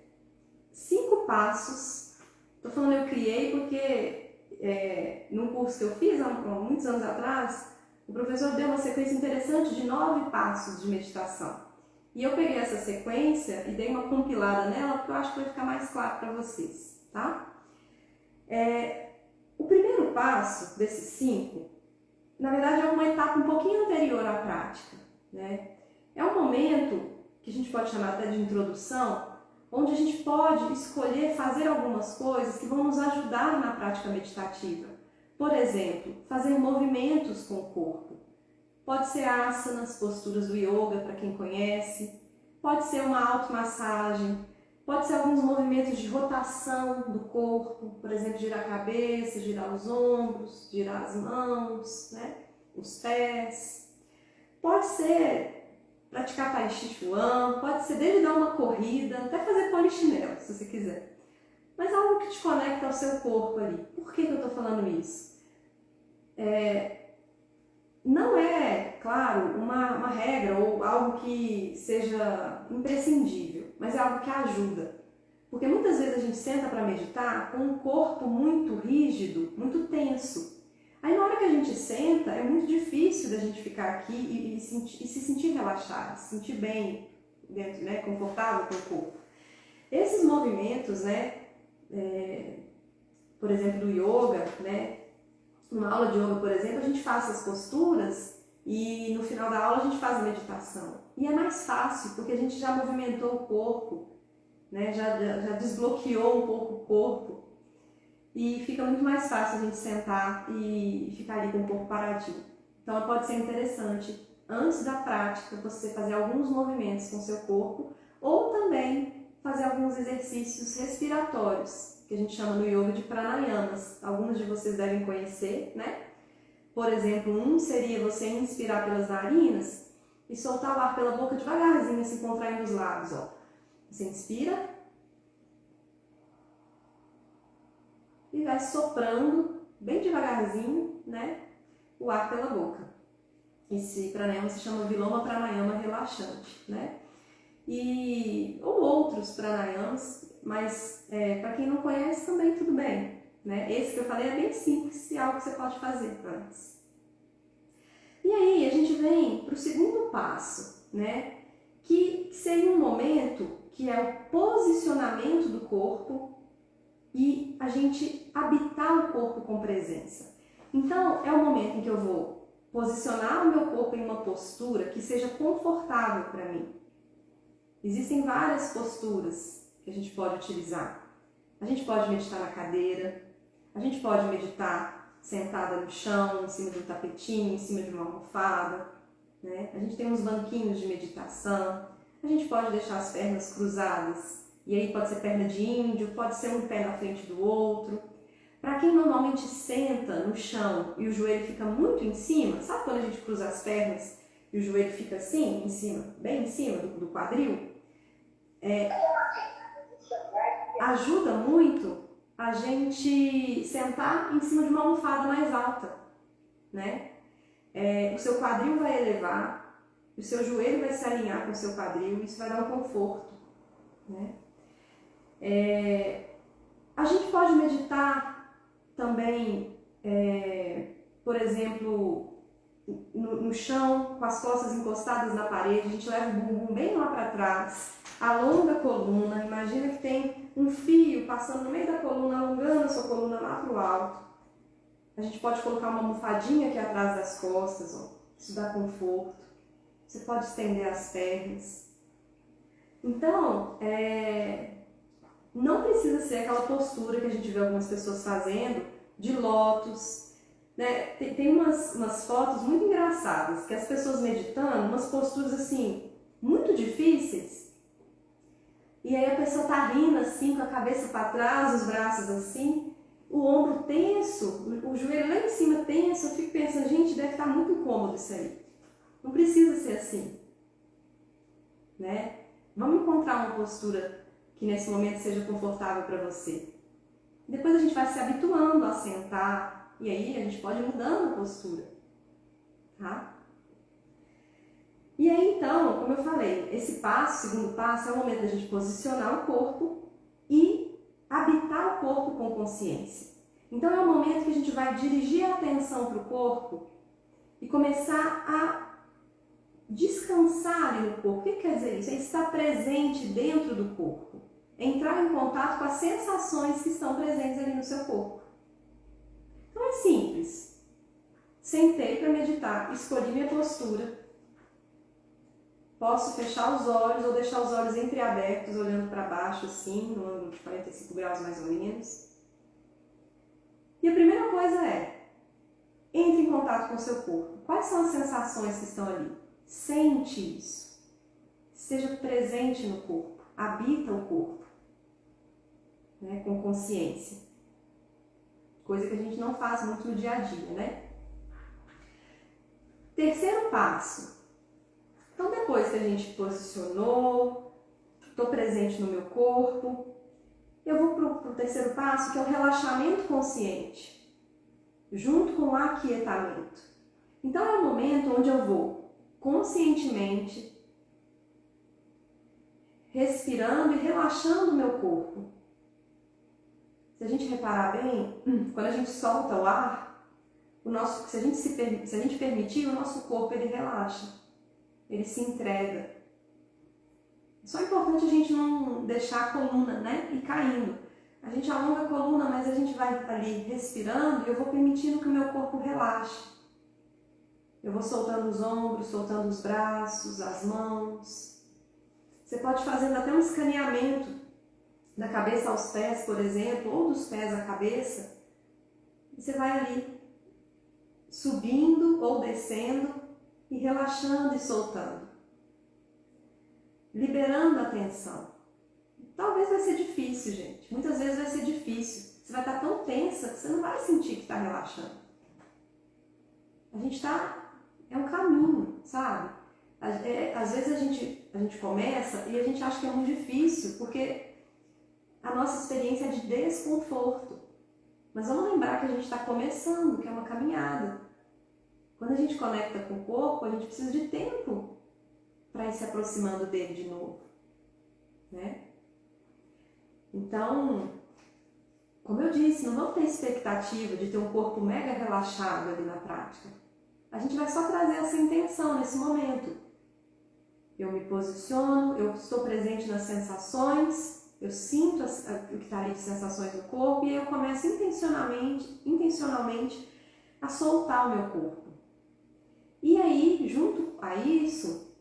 A: 5 passos. Estou falando eu criei porque num curso que eu fiz há muitos anos atrás, o professor deu uma sequência interessante de 9 passos de meditação. E eu peguei essa sequência e dei uma compilada nela, porque eu acho que vai ficar mais claro para vocês, tá? O primeiro passo desses 5, na verdade, é uma etapa um pouquinho anterior à prática, né? É um momento que a gente pode chamar até de introdução, onde a gente pode escolher fazer algumas coisas que vão nos ajudar na prática meditativa. Por exemplo, fazer movimentos com o corpo. Pode ser asanas, posturas do yoga, para quem conhece. Pode ser uma automassagem. Pode ser alguns movimentos de rotação do corpo. Por exemplo, girar a cabeça, girar os ombros, girar as mãos, né? Os pés. Pode ser praticar Tai Chi Chuan. Pode ser desde dar uma corrida, até fazer polichinelo, se você quiser. Mas algo que te conecta ao seu corpo ali. Por que eu estou falando isso? Não é, claro, uma regra ou algo que seja imprescindível, mas é algo que ajuda. Porque muitas vezes a gente senta para meditar com um corpo muito rígido, muito tenso. Aí na hora que a gente senta, é muito difícil da gente ficar aqui e se sentir relaxado, se sentir bem, dentro, né, confortável com o corpo. Esses movimentos, né, por exemplo, do yoga, né, numa aula de yoga, por exemplo, a gente faz as posturas e no final da aula a gente faz a meditação. E é mais fácil, porque a gente já movimentou o corpo, né? já desbloqueou um pouco o corpo e fica muito mais fácil a gente sentar e ficar ali com o corpo paradinho. Então pode ser interessante, antes da prática, você fazer alguns movimentos com o seu corpo ou também fazer alguns exercícios respiratórios, que a gente chama no yoga de pranayamas. Alguns de vocês devem conhecer, né? Por exemplo, um seria você inspirar pelas narinas e soltar o ar pela boca devagarzinho, se contraindo os lábios, ó. Você inspira e vai soprando bem devagarzinho, né, o ar pela boca. Esse pranayama se chama Viloma Pranayama relaxante, né? Ou outros pranayamas, mas para quem não conhece também tudo bem, né? Esse que eu falei é bem simples e algo que você pode fazer antes. E aí a gente vem para o segundo passo, né? Que seria um momento que é o posicionamento do corpo e a gente habitar o corpo com presença. Então, é o momento em que eu vou posicionar o meu corpo em uma postura que seja confortável para mim. Existem várias posturas que a gente pode utilizar. A gente pode meditar na cadeira, a gente pode meditar sentada no chão, em cima de um tapetinho, em cima de uma almofada, né? A gente tem uns banquinhos de meditação, a gente pode deixar as pernas cruzadas, e aí pode ser perna de índio, pode ser um pé na frente do outro. Para quem normalmente senta no chão e o joelho fica muito em cima, sabe quando a gente cruza as pernas e o joelho fica assim, em cima, bem em cima do quadril? Ajuda muito a gente sentar em cima de uma almofada mais alta, né? O seu quadril vai elevar, o seu joelho vai se alinhar com o seu quadril, isso vai dar um conforto, né? A gente pode meditar também, por exemplo, no chão, com as costas encostadas na parede, a gente leva o bumbum bem lá para trás, alonga a coluna, imagina que tem um fio passando no meio da coluna, alongando a sua coluna lá para o alto. A gente pode colocar uma almofadinha aqui atrás das costas, ó, isso dá conforto. Você pode estender as pernas. Então, não precisa ser aquela postura que a gente vê algumas pessoas fazendo, de lótus, né? Tem umas fotos muito engraçadas, que as pessoas meditando, umas posturas assim, muito difíceis, e aí a pessoa tá rindo assim, com a cabeça para trás, os braços assim, o ombro tenso, o joelho lá em cima tenso. Eu fico pensando, gente, deve estar muito incômodo isso aí. Não precisa ser assim, né? Vamos encontrar uma postura que nesse momento seja confortável para você. Depois a gente vai se habituando a sentar e aí a gente pode ir mudando a postura, tá? E aí então, como eu falei, esse passo, segundo passo, é o momento da gente posicionar o corpo e habitar o corpo com consciência. Então é o momento que a gente vai dirigir a atenção para o corpo e começar a descansar ali no corpo. O que quer dizer isso? É estar presente dentro do corpo. Entrar em contato com as sensações que estão presentes ali no seu corpo. Então é simples. Sentei para meditar, escolhi minha postura. Posso fechar os olhos ou deixar os olhos entreabertos, olhando para baixo assim, no ângulo de 45 graus mais ou menos. E a primeira coisa é, entre em contato com o seu corpo. Quais são as sensações que estão ali? Sente isso. Seja presente no corpo. Habita o corpo. Né, com consciência. Coisa que a gente não faz muito no dia a dia, né? Terceiro passo. Então, depois que a gente posicionou, estou presente no meu corpo, eu vou para o terceiro passo, que é o relaxamento consciente, junto com o aquietamento. Então, é o momento onde eu vou conscientemente, respirando e relaxando o meu corpo. Se a gente reparar bem, quando a gente solta o ar, se a gente permitir, o nosso corpo ele relaxa, ele se entrega. Só é importante a gente não deixar a coluna, né, ir caindo. A gente alonga a coluna, mas a gente vai ali respirando e eu vou permitindo que o meu corpo relaxe. Eu vou soltando os ombros, soltando os braços, as mãos. Você pode fazer até um escaneamento da cabeça aos pés, por exemplo, ou dos pés à cabeça, e você vai ali subindo ou descendo e relaxando e soltando, liberando a tensão. Talvez vai ser difícil, gente, muitas vezes vai ser difícil, você vai estar tão tensa que você não vai sentir que está relaxando. É um caminho, sabe? Às vezes a gente começa e a gente acha que é muito difícil, porque a nossa experiência é de desconforto. Mas vamos lembrar que a gente está começando, que é uma caminhada. Quando a gente conecta com o corpo, a gente precisa de tempo para ir se aproximando dele de novo, né? Então, como eu disse, não vamos ter expectativa de ter um corpo mega relaxado ali na prática. A gente vai só trazer essa intenção nesse momento. eu me posiciono, eu estou presente nas sensações, eu sinto o que está ali de sensações no corpo e aí eu começo intencionalmente a soltar o meu corpo. E aí, junto a isso,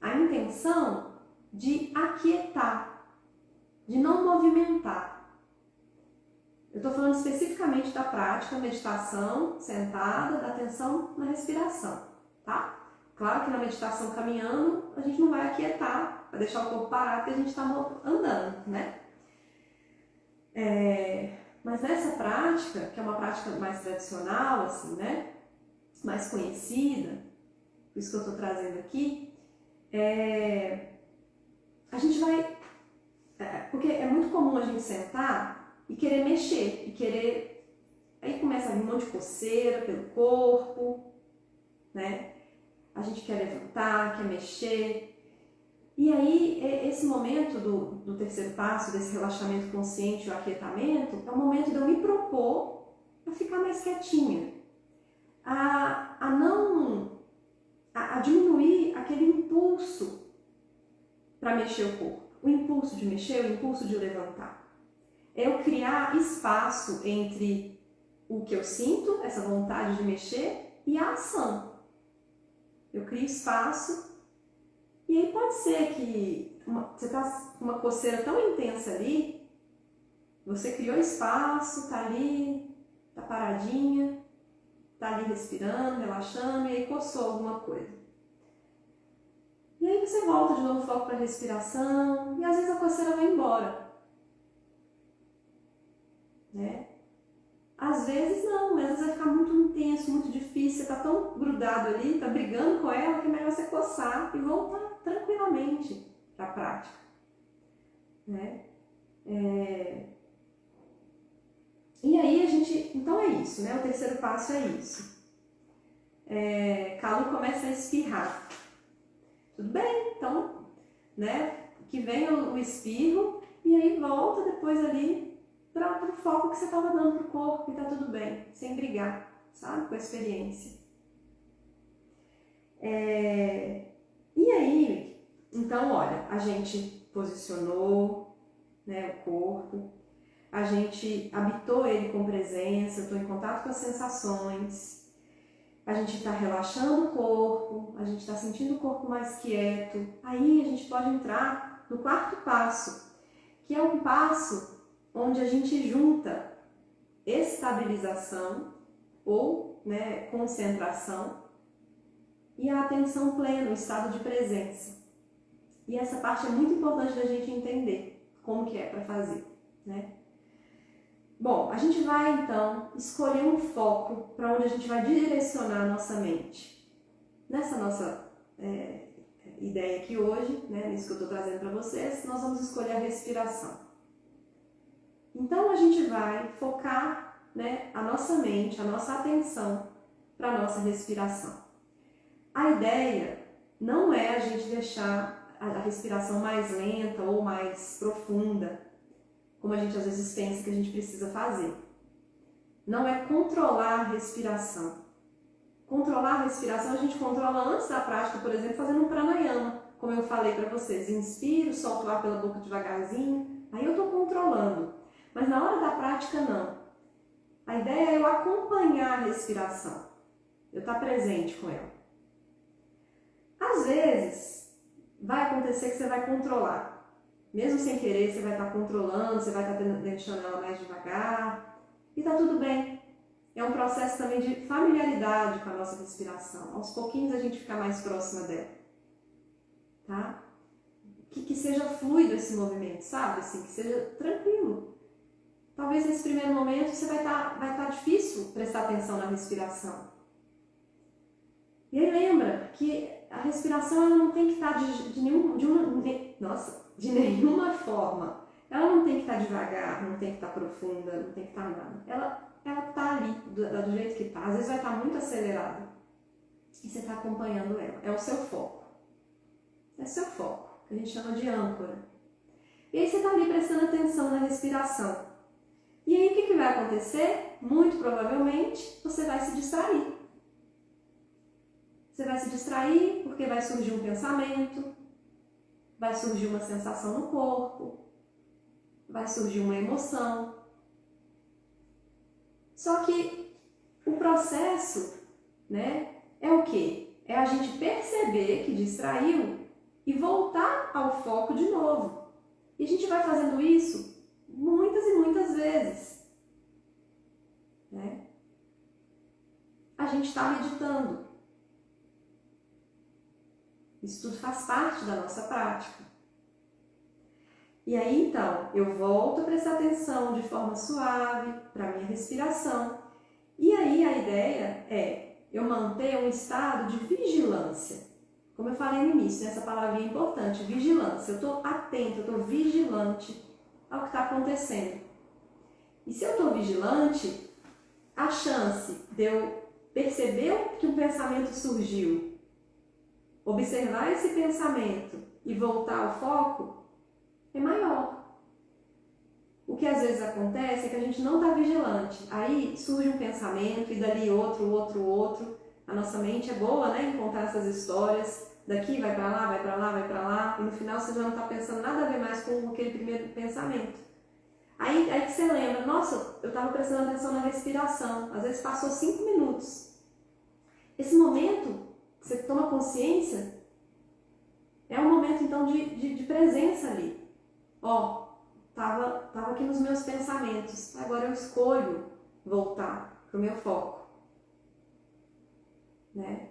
A: a intenção de aquietar, de não movimentar. Eu estou falando especificamente da prática, meditação, sentada, da atenção na respiração, tá? Claro que na meditação caminhando, a gente não vai aquietar, vai deixar o corpo parado porque a gente está andando, né? Mas nessa prática, que é uma prática mais tradicional, assim, né? Mais conhecida, por isso que eu estou trazendo aqui, a gente vai... porque é muito comum a gente sentar e querer mexer, e querer... Aí começa a vir um monte de coceira pelo corpo, né? A gente quer levantar, quer mexer. E aí, esse momento do terceiro passo, desse relaxamento consciente, o aquietamento, é o momento de eu me propor a ficar mais quietinha, a diminuir aquele impulso para mexer o corpo. O impulso de mexer, o impulso de levantar. É eu criar espaço entre o que eu sinto, essa vontade de mexer, e a ação. Eu crio espaço e aí pode ser que você está com uma coceira tão intensa ali, você criou espaço, está ali, está paradinha, está ali respirando, relaxando e aí coçou alguma coisa. E aí você volta de novo o foco para a respiração e às vezes a coceira vai embora. Né? Às vezes não, às vezes vai ficar muito intenso, muito difícil, você está tão grudado ali, está brigando com ela que é melhor você coçar e voltar tranquilamente para a prática. Né? E aí a gente, então é isso, né? O terceiro passo é isso. Calu começa a espirrar. Tudo bem, então, né? Que vem o espirro e aí volta depois ali para o foco que você estava dando para o corpo e tá tudo bem, sem brigar, sabe? Com a experiência. E aí, então, olha, a gente posicionou, né, o corpo, a gente habitou ele com presença, eu estou em contato com as sensações, a gente está relaxando o corpo, a gente está sentindo o corpo mais quieto. Aí a gente pode entrar no quarto passo, que é um passo onde a gente junta estabilização ou, né, concentração e a atenção plena, o estado de presença. E essa parte é muito importante da gente entender como que é para fazer, né? Bom, a gente vai então escolher um foco para onde a gente vai direcionar a nossa mente. Nessa nossa ideia aqui hoje, né, nisso que eu estou trazendo para vocês, nós vamos escolher a respiração. Então a gente vai focar, né, a nossa mente, a nossa atenção para a nossa respiração. A ideia não é a gente deixar a respiração mais lenta ou mais profunda, como a gente às vezes pensa que a gente precisa fazer. Não é controlar a respiração. Controlar a respiração a gente controla antes da prática, por exemplo, fazendo um pranayama, como eu falei para vocês. Inspiro, solto o ar pela boca devagarzinho, aí eu estou controlando. Mas na hora da prática, não. A ideia é eu acompanhar a respiração. Eu estar presente com ela. Às vezes, vai acontecer que você vai controlar. Mesmo sem querer, você vai estar controlando, você vai estar deixando ela mais devagar. E tá tudo bem. É um processo também de familiaridade com a nossa respiração. Aos pouquinhos a gente fica mais próxima dela. Tá? Que seja fluido esse movimento, sabe? Assim, que seja tranquilo. Talvez nesse primeiro momento você vai estar difícil prestar atenção na respiração. E aí lembra que a respiração ela não tem que estar de nenhuma forma. Ela não tem que estar devagar, não tem que estar profunda, não tem que estar nada. Ela está ali do jeito que está. Às vezes vai estar muito acelerada. E você está acompanhando ela. É o seu foco. É o seu foco, que a gente chama de âncora. E aí você está ali prestando atenção na respiração. E aí o que vai acontecer? Muito provavelmente você vai se distrair. Você vai se distrair porque vai surgir um pensamento, vai surgir uma sensação no corpo, vai surgir uma emoção. Só que o processo, né, é o quê? É a gente perceber que distraiu e voltar ao foco de novo. E a gente vai fazendo isso muitas e muitas vezes, né? A gente está meditando. Isso tudo faz parte da nossa prática. E aí, então, eu volto a prestar atenção de forma suave para a minha respiração. E aí, a ideia é eu manter um estado de vigilância. Como eu falei no início, essa palavra é importante, vigilância. Eu estou atento, eu estou vigilante ao que está acontecendo. E se eu estou vigilante, a chance de eu perceber que um pensamento surgiu, observar esse pensamento e voltar ao foco é maior. O que às vezes acontece é que a gente não está vigilante. Aí surge um pensamento e dali outro. A nossa mente é boa, né, em contar essas histórias. Daqui vai para lá, vai para lá, vai para lá. E no final você já não está pensando nada a ver mais com aquele primeiro pensamento. Aí que você lembra, nossa, eu estava prestando atenção na respiração. Às vezes passou 5 minutos. Esse momento que você toma consciência é um momento então de presença ali. Ó, tava aqui nos meus pensamentos. Agora eu escolho voltar para o meu foco. Né?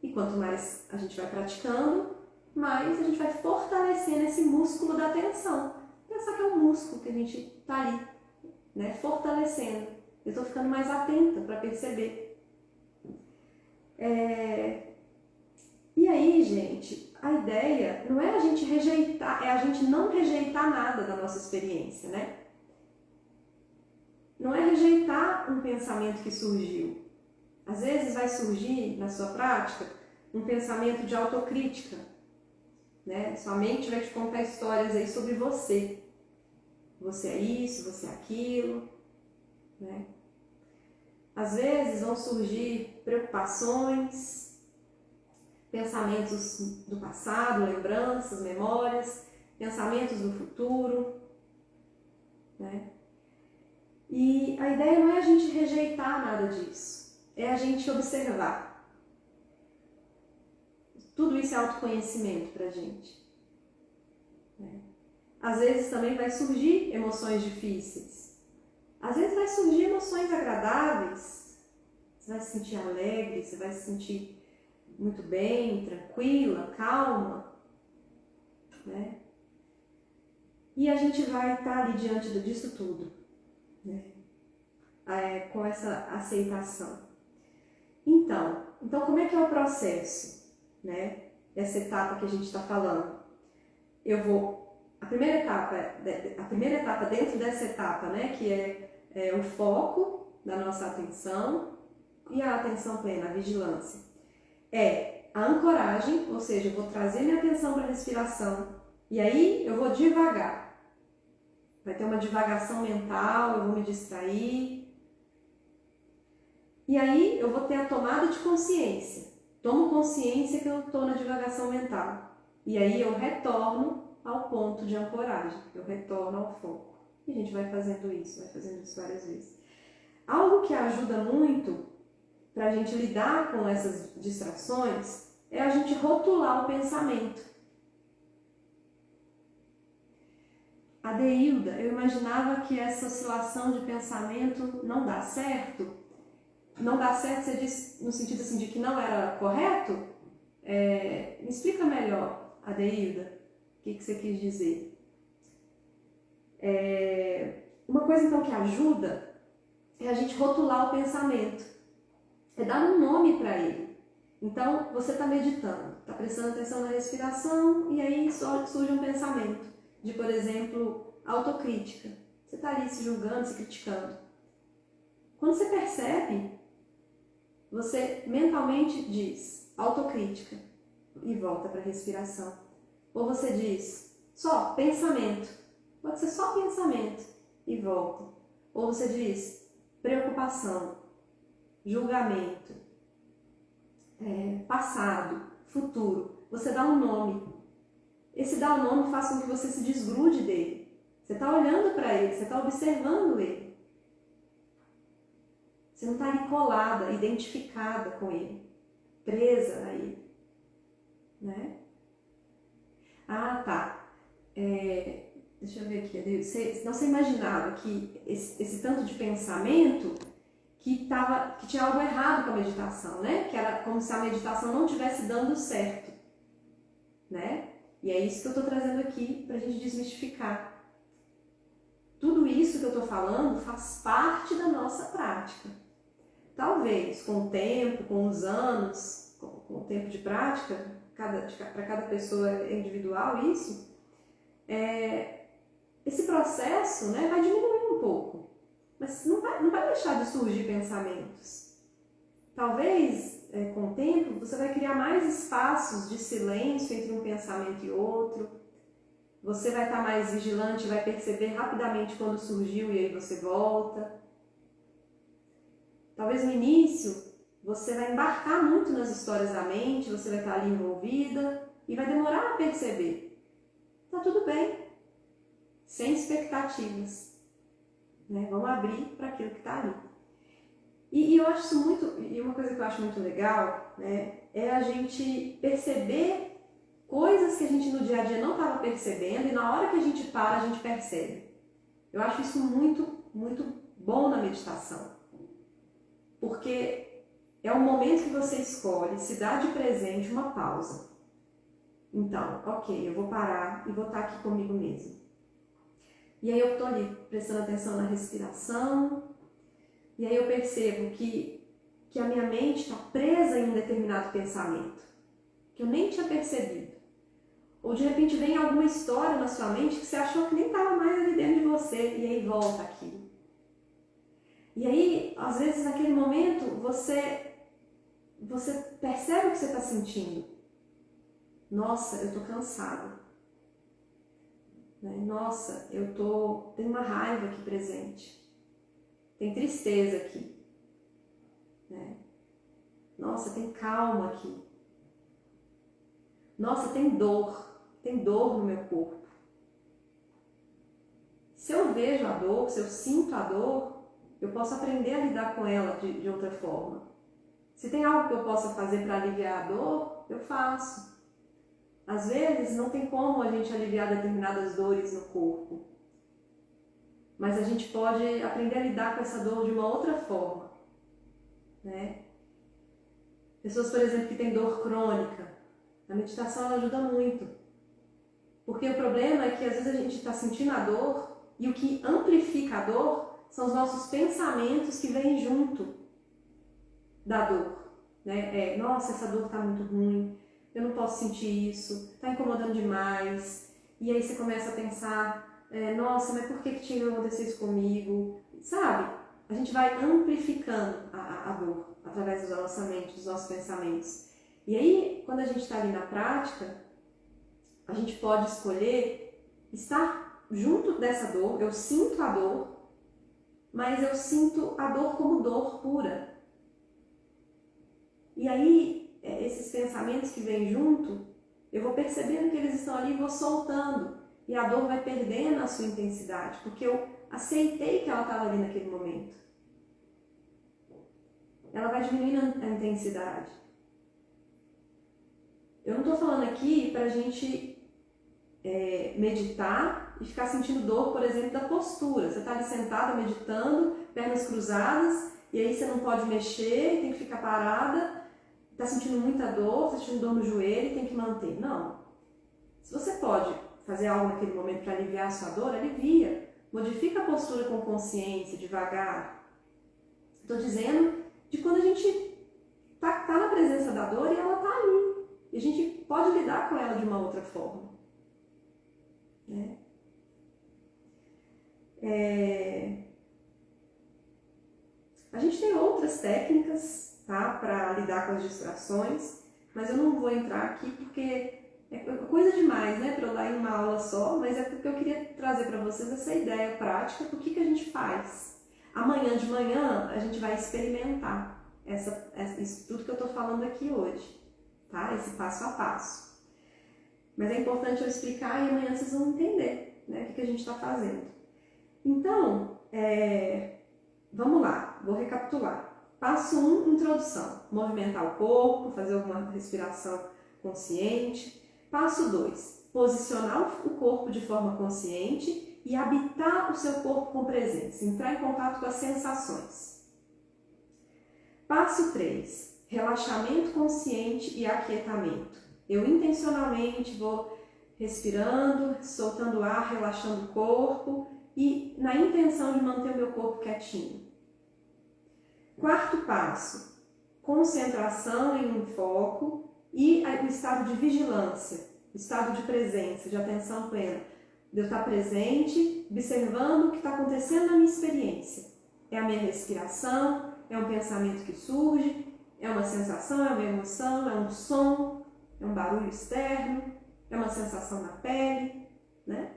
A: E quanto mais a gente vai praticando, mais a gente vai fortalecendo esse músculo da atenção. Pensar que é um músculo que a gente está ali, né? Fortalecendo. Eu estou ficando mais atenta para perceber. E aí, gente, a ideia não é a gente rejeitar, é a gente não rejeitar nada da nossa experiência, né? Não é rejeitar um pensamento que surgiu. Às vezes vai surgir na sua prática um pensamento de autocrítica, né? Sua mente vai te contar histórias aí sobre você. Você é isso, você é aquilo, né? Às vezes vão surgir preocupações, pensamentos do passado, lembranças, memórias, pensamentos do futuro, né? E a ideia não é a gente rejeitar nada disso, é a gente observar. Tudo isso é autoconhecimento pra gente. Né? Às vezes também vai surgir emoções difíceis. Às vezes vai surgir emoções agradáveis. Você vai se sentir alegre, você vai se sentir muito bem, tranquila, calma. Né? E a gente vai estar ali diante disso tudo. Né? Com essa aceitação. Então, como é que é o processo? Né? Essa etapa que a gente está falando. A primeira etapa dentro dessa etapa, né, que é o foco da nossa atenção e a atenção plena, a vigilância. É a ancoragem, ou seja, eu vou trazer minha atenção para a respiração e aí eu vou devagar. Vai ter uma divagação mental, eu vou me distrair. E aí eu vou ter a tomada de consciência. Tomo consciência que eu estou na divagação mental. E aí eu retorno ao ponto de ancoragem. Eu retorno ao foco. E a gente vai fazendo isso várias vezes. Algo que ajuda muito para a gente lidar com essas distrações é a gente rotular o pensamento. Adeilda, eu imaginava que essa oscilação de pensamento não dá certo. Não dá certo, você diz no sentido assim, de que não era correto? Me explica melhor, Adeilda, o que você quis dizer. Uma coisa então que ajuda é a gente rotular o pensamento, é dar um nome para ele. Então você está meditando, está prestando atenção na respiração e aí surge um pensamento de, por exemplo, autocrítica. Você está ali se julgando, se criticando. Quando você percebe, você mentalmente diz autocrítica e volta para a respiração. Ou você diz só pensamento, pode ser só pensamento e volta. Ou você diz preocupação, julgamento, passado, futuro. Você dá um nome. esse dar o nome faz com que você se desgrude dele. Você está olhando para ele, você está observando ele. Você não está ali colada, identificada com ele, presa a ele. Né? Ah, tá. Deixa eu ver aqui. Você imaginava que esse tanto de pensamento que tinha algo errado com a meditação, né? Que era como se a meditação não estivesse dando certo, né? E é isso que eu estou trazendo aqui para a gente desmistificar. Tudo isso que eu estou falando faz parte da nossa prática. Talvez com o tempo, com os anos, com o tempo de prática, para cada pessoa é individual isso, esse processo, né, vai diminuir um pouco. Mas não vai deixar de surgir pensamentos. Talvez, com o tempo, você vai criar mais espaços de silêncio entre um pensamento e outro. Você vai estar mais vigilante, vai perceber rapidamente quando surgiu e aí você volta. Talvez no início você vai embarcar muito nas histórias da mente, você vai estar ali envolvida e vai demorar a perceber. Tá tudo bem, sem expectativas. Né? Vamos abrir para aquilo que está ali. E eu acho isso muito, e uma coisa que eu acho muito legal, né, é a gente perceber coisas que a gente no dia a dia não estava percebendo e na hora que a gente para, a gente percebe. Eu acho isso muito, muito bom na meditação. Porque é o momento que você escolhe se dá de presente uma pausa. Então, ok, eu vou parar e vou estar aqui comigo mesmo. E aí eu estou ali prestando atenção na respiração, e aí eu percebo que a minha mente está presa em um determinado pensamento, que eu nem tinha percebido. Ou de repente vem alguma história na sua mente que você achou que nem estava mais ali dentro de você, e aí volta aquilo. E aí, às vezes, naquele momento, você percebe o que você está sentindo. Nossa, eu estou cansada. Nossa, tenho uma raiva aqui presente. Tem tristeza aqui. Nossa, tem calma aqui. Nossa, tem dor no meu corpo. Se eu vejo a dor, se eu sinto a dor, eu posso aprender a lidar com ela de outra forma. Se tem algo que eu possa fazer para aliviar a dor, eu faço. Às vezes não tem como a gente aliviar determinadas dores no corpo. Mas a gente pode aprender a lidar com essa dor de uma outra forma. Né? Pessoas, por exemplo, que têm dor crônica, a meditação ela ajuda muito. Porque o problema é que às vezes a gente está sentindo a dor e o que amplifica a dor são os nossos pensamentos que vêm junto da dor. Né? Nossa, essa dor está muito ruim, eu não posso sentir isso, está incomodando demais. E aí você começa a pensar, nossa, mas por que tinha que acontecer isso comigo? Sabe? A gente vai amplificando a dor através da nossa mente, dos nossos pensamentos. E aí, quando a gente está ali na prática, a gente pode escolher estar junto dessa dor. Eu sinto a dor, mas eu sinto a dor como dor pura. E aí, esses pensamentos que vêm junto, eu vou percebendo que eles estão ali e vou soltando. E a dor vai perdendo a sua intensidade, porque eu aceitei que ela estava ali naquele momento. Ela vai diminuindo a intensidade. Eu não estou falando aqui para a gente meditar e ficar sentindo dor, por exemplo, da postura. Você está ali sentada, meditando, pernas cruzadas, e aí você não pode mexer, tem que ficar parada, está sentindo muita dor, está sentindo dor no joelho e tem que manter. Não. Se você pode fazer algo naquele momento para aliviar a sua dor, alivia. Modifica a postura com consciência, devagar. Estou dizendo de quando a gente está na presença da dor e ela está ali. E a gente pode lidar com ela de uma outra forma. Né? A gente tem outras técnicas, tá, para lidar com as distrações, mas eu não vou entrar aqui porque é coisa demais, né, para eu dar em uma aula só, mas é porque eu queria trazer para vocês essa ideia prática do que a gente faz. Amanhã de manhã a gente vai experimentar isso tudo que eu estou falando aqui hoje, tá? Esse passo a passo. Mas é importante eu explicar e amanhã vocês vão entender, né, o que a gente está fazendo. Então, vamos lá, vou recapitular. Passo 1, introdução. Movimentar o corpo, fazer alguma respiração consciente. Passo 2, posicionar o corpo de forma consciente e habitar o seu corpo com presença, entrar em contato com as sensações. Passo 3, relaxamento consciente e aquietamento. Eu intencionalmente vou respirando, soltando o ar, relaxando o corpo e na intenção de manter o meu corpo quietinho. Quarto passo, concentração em um foco e o estado de vigilância, o estado de presença, de atenção plena. De eu estar presente, observando o que está acontecendo na minha experiência. É a minha respiração, é um pensamento que surge, é uma sensação, é uma emoção, é um som, é um barulho externo, é uma sensação na pele, né?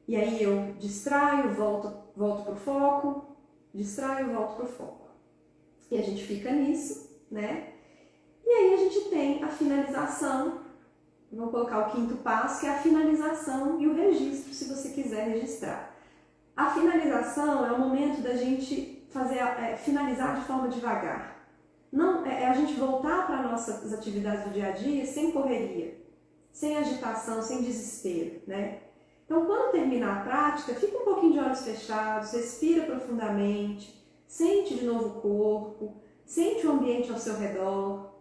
A: E aí eu distraio, volto para o foco, distraio, volto para o foco. E a gente fica nisso, né? E aí a gente tem a finalização, vamos colocar o quinto passo, que é a finalização e o registro, se você quiser registrar. A finalização é o momento da gente finalizar de forma devagar. Não, é a gente voltar para nossas atividades do dia a dia sem correria, sem agitação, sem desespero, né? Então, quando terminar a prática, fica um pouquinho de olhos fechados, respira profundamente, sente de novo o corpo, sente o ambiente ao seu redor.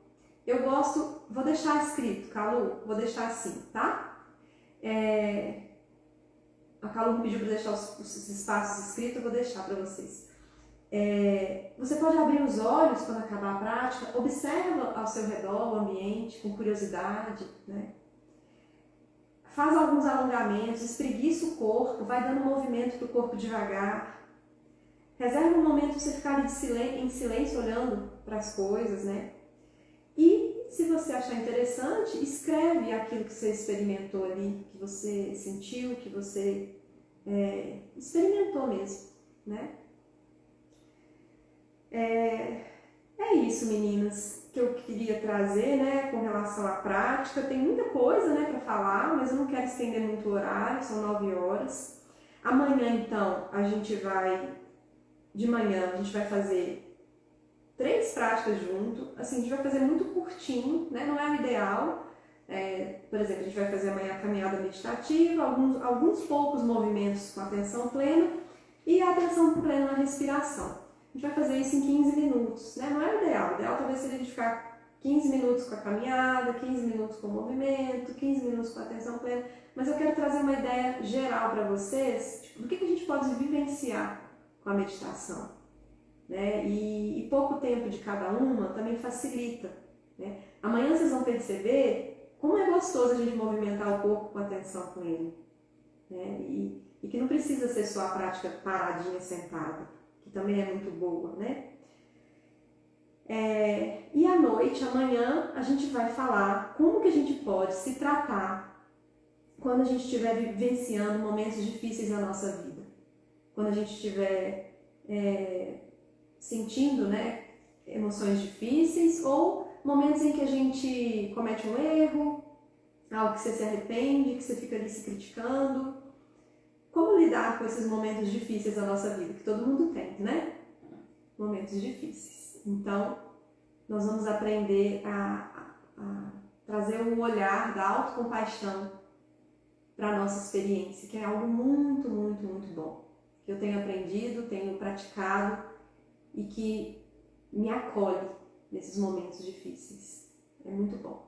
A: Eu gosto, vou deixar escrito, Calu, vou deixar assim, tá? A Calu me pediu para deixar os espaços escritos, eu vou deixar para vocês. Você pode abrir os olhos quando acabar a prática, observa ao seu redor o ambiente com curiosidade, né? Faz alguns alongamentos, espreguiça o corpo, vai dando movimento para o corpo devagar. Reserva um momento para você ficar ali em silêncio olhando para as coisas, né? E se você achar interessante, escreve aquilo que você experimentou ali, que você sentiu, que você experimentou mesmo, né? É isso, meninas, que eu queria trazer, né, com relação à prática. Tem muita coisa, né, para falar, mas eu não quero estender muito o horário, são 9 horas. Amanhã, então, de manhã, a gente vai fazer 3 práticas junto. Assim, a gente vai fazer muito curtinho, né, não é o ideal. Por exemplo, a gente vai fazer amanhã a caminhada meditativa, alguns poucos movimentos com atenção plena e a atenção plena na respiração. A gente vai fazer isso em 15 minutos, né? Não é o ideal. O ideal talvez seria a gente ficar 15 minutos com a caminhada, 15 minutos com o movimento, 15 minutos com a atenção plena. Mas eu quero trazer uma ideia geral para vocês, tipo, do que a gente pode vivenciar com a meditação, né? E pouco tempo de cada uma também facilita, né? Amanhã vocês vão perceber como é gostoso a gente movimentar o corpo com atenção plena, né? E que não precisa ser só a prática paradinha, sentada, que também é muito boa, né? E à noite, amanhã, a gente vai falar como que a gente pode se tratar quando a gente estiver vivenciando momentos difíceis na nossa vida. Quando a gente estiver sentindo, né, emoções difíceis ou momentos em que a gente comete um erro, algo que você se arrepende, que você fica ali se criticando. Como lidar com esses momentos difíceis da nossa vida, que todo mundo tem, né? Momentos difíceis. Então, nós vamos aprender a trazer um olhar da autocompaixão para a nossa experiência, que é algo muito, muito, muito bom. Que eu tenho aprendido, tenho praticado e que me acolhe nesses momentos difíceis. É muito bom.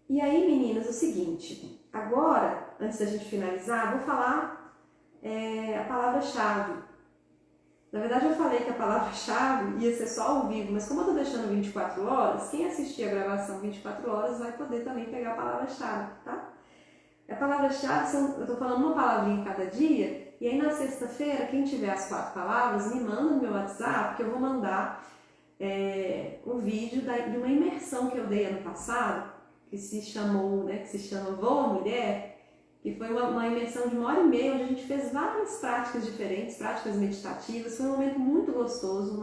A: E aí, meninas, é o seguinte, agora, antes da gente finalizar, vou falar a palavra-chave. Na verdade, eu falei que a palavra-chave ia ser só ao vivo, mas como eu estou deixando 24 horas, quem assistir a gravação 24 horas vai poder também pegar a palavra-chave, tá? A palavra-chave, eu estou falando uma palavrinha em cada dia, e aí na sexta-feira, quem tiver as 4 palavras, me manda no meu WhatsApp, que eu vou mandar um vídeo de uma imersão que eu dei ano passado, que se chama Voa Mulher, que foi uma imersão de 1h30, onde a gente fez várias práticas diferentes, práticas meditativas. Foi um momento muito gostoso,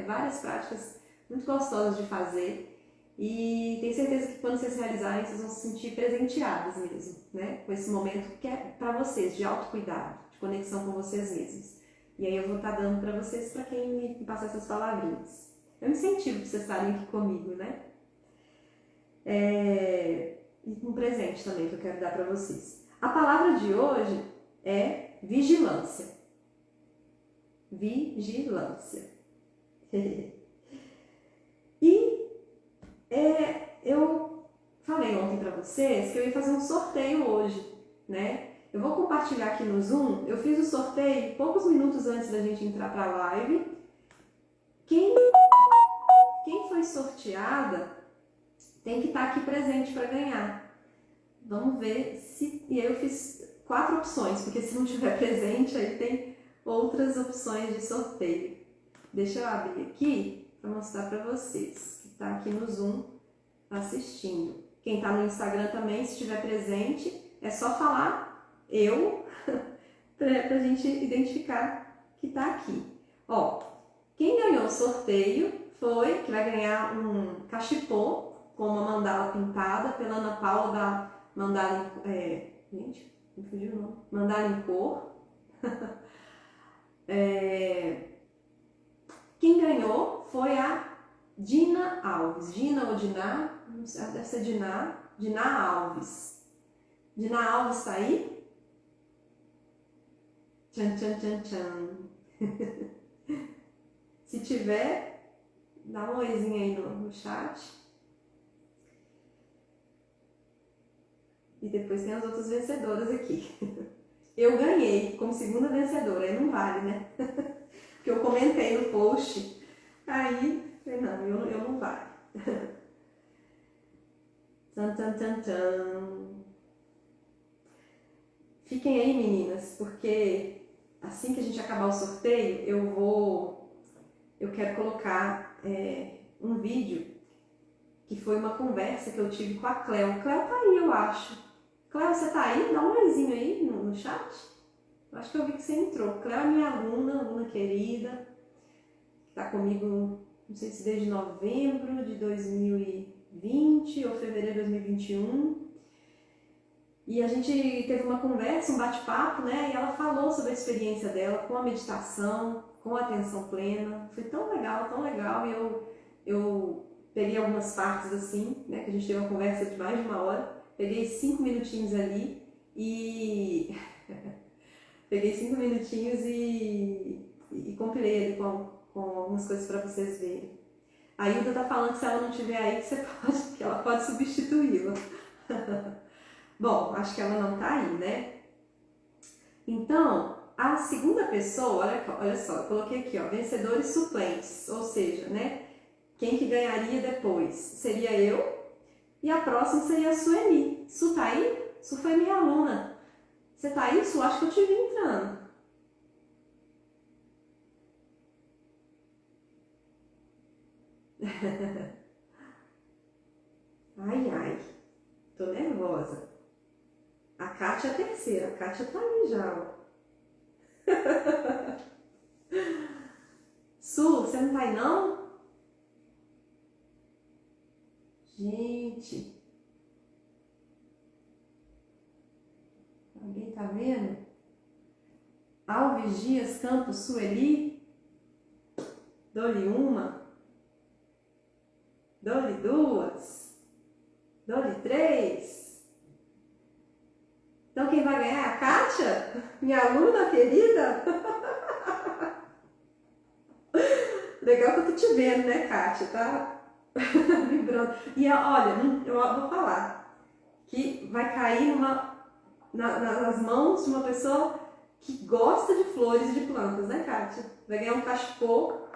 A: várias práticas muito gostosas de fazer. E tenho certeza que quando vocês realizarem, vocês vão se sentir presenteadas mesmo, né? Com esse momento que é para vocês, de autocuidado, de conexão com vocês mesmos. E aí eu vou estar dando para vocês, para quem me passar essas palavrinhas. Eu incentivo para vocês estarem aqui comigo, né? E um presente também que eu quero dar para vocês. A palavra de hoje é vigilância. Vigilância. Eu falei ontem para vocês que eu ia fazer um sorteio hoje, né? Eu vou compartilhar aqui no Zoom. Eu fiz o sorteio poucos minutos antes da gente entrar para a live. Quem foi sorteada tem que estar aqui presente para ganhar. Vamos ver se... E aí eu fiz 4 opções, porque se não tiver presente, aí tem outras opções de sorteio. Deixa eu abrir aqui para mostrar para vocês, que está aqui no Zoom assistindo. Quem está no Instagram também, se estiver presente, é só falar eu, para a gente identificar que está aqui. Ó, quem ganhou o sorteio foi, que vai ganhar um cachepô com uma mandala pintada pela Ana Paula da Mandala gente, me fugiu o nome. Mandala em Cor. Quem ganhou foi a Dina Alves. Dina ou Diná? Não sei, deve ser Diná. Diná Alves. Diná Alves tá aí? Tchan, tchan, tchan, tchan. Se tiver, dá um oizinho aí no chat. E depois tem as outras vencedoras aqui. Eu ganhei como segunda vencedora, aí não vale, né? Porque eu comentei no post. Aí, não, eu não vale. Tan, tan, tan, tan. Fiquem aí, meninas, porque assim que a gente acabar o sorteio, eu quero colocar um vídeo que foi uma conversa que eu tive com a Cleo. Cleo tá aí, eu acho. Cleo, você tá aí? Dá um oizinho aí no chat. Eu acho que eu vi que você entrou. Cleo é minha aluna querida, que tá comigo, não sei se desde novembro de 2020 ou fevereiro de 2021. E a gente teve uma conversa, um bate-papo, né? E ela falou sobre a experiência dela com a meditação, com a atenção plena. Foi tão legal. E eu peguei algumas partes assim, né? Que a gente teve uma conversa de mais de uma hora. Peguei 5 minutinhos ali e... peguei 5 minutinhos e compilei ali com algumas coisas para vocês verem. A Hilda tá falando que se ela não estiver aí, que ela pode substituí-la. Bom, acho que ela não tá aí, né? Então, a segunda pessoa, olha só, eu coloquei aqui, ó, vencedores suplentes, ou seja, né? Quem que ganharia depois? Seria eu. E a próxima seria a Sueli. Su tá aí? Su foi minha aluna. Você tá aí, Su? Acho que eu te vi entrando. Ai, tô nervosa. A Kátia é a terceira. A Kátia tá aí já, ó. Su, você não tá aí não? Gente, alguém tá vendo? Alves Dias Campos, Sueli, dou-lhe uma, dou-lhe duas, dou-lhe 3. Então quem vai ganhar é a Kátia, minha aluna querida. Legal que eu tô te vendo, né, Kátia, tá? Vibrando. E olha, eu vou falar que vai cair nas mãos de uma pessoa que gosta de flores e de plantas, né, Kátia? Vai ganhar um cachepô,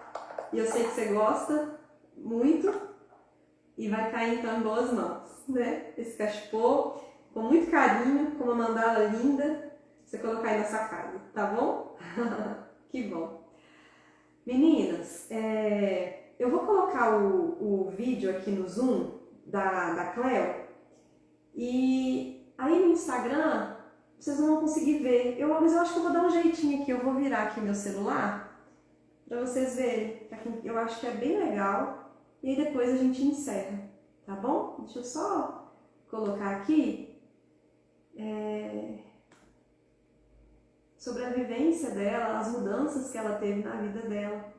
A: e eu sei que você gosta muito, e vai cair então em boas mãos, né? Esse cachepô, com muito carinho, com uma mandala linda, você colocar aí na sua casa, tá bom? Que bom. Meninas, eu vou colocar o vídeo aqui no Zoom da Cleo e aí no Instagram vocês não vão conseguir ver. Mas eu acho que eu vou dar um jeitinho aqui, eu vou virar aqui meu celular para vocês verem. Eu acho que é bem legal e aí depois a gente encerra, tá bom? Deixa eu só colocar aqui sobre a vivência dela, as mudanças que ela teve na vida dela.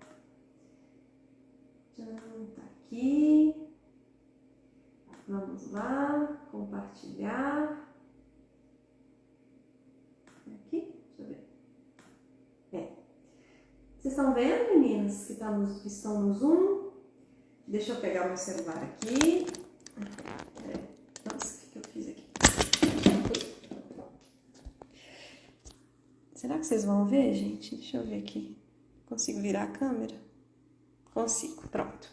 A: Tá aqui. Vamos lá, compartilhar. Aqui, deixa eu ver. Vocês estão vendo, meninas, que estão no Zoom? Deixa eu pegar meu celular aqui. Nossa, o que eu fiz aqui? Será que vocês vão ver, gente? Deixa eu ver aqui. Consigo virar a câmera? Consigo, pronto.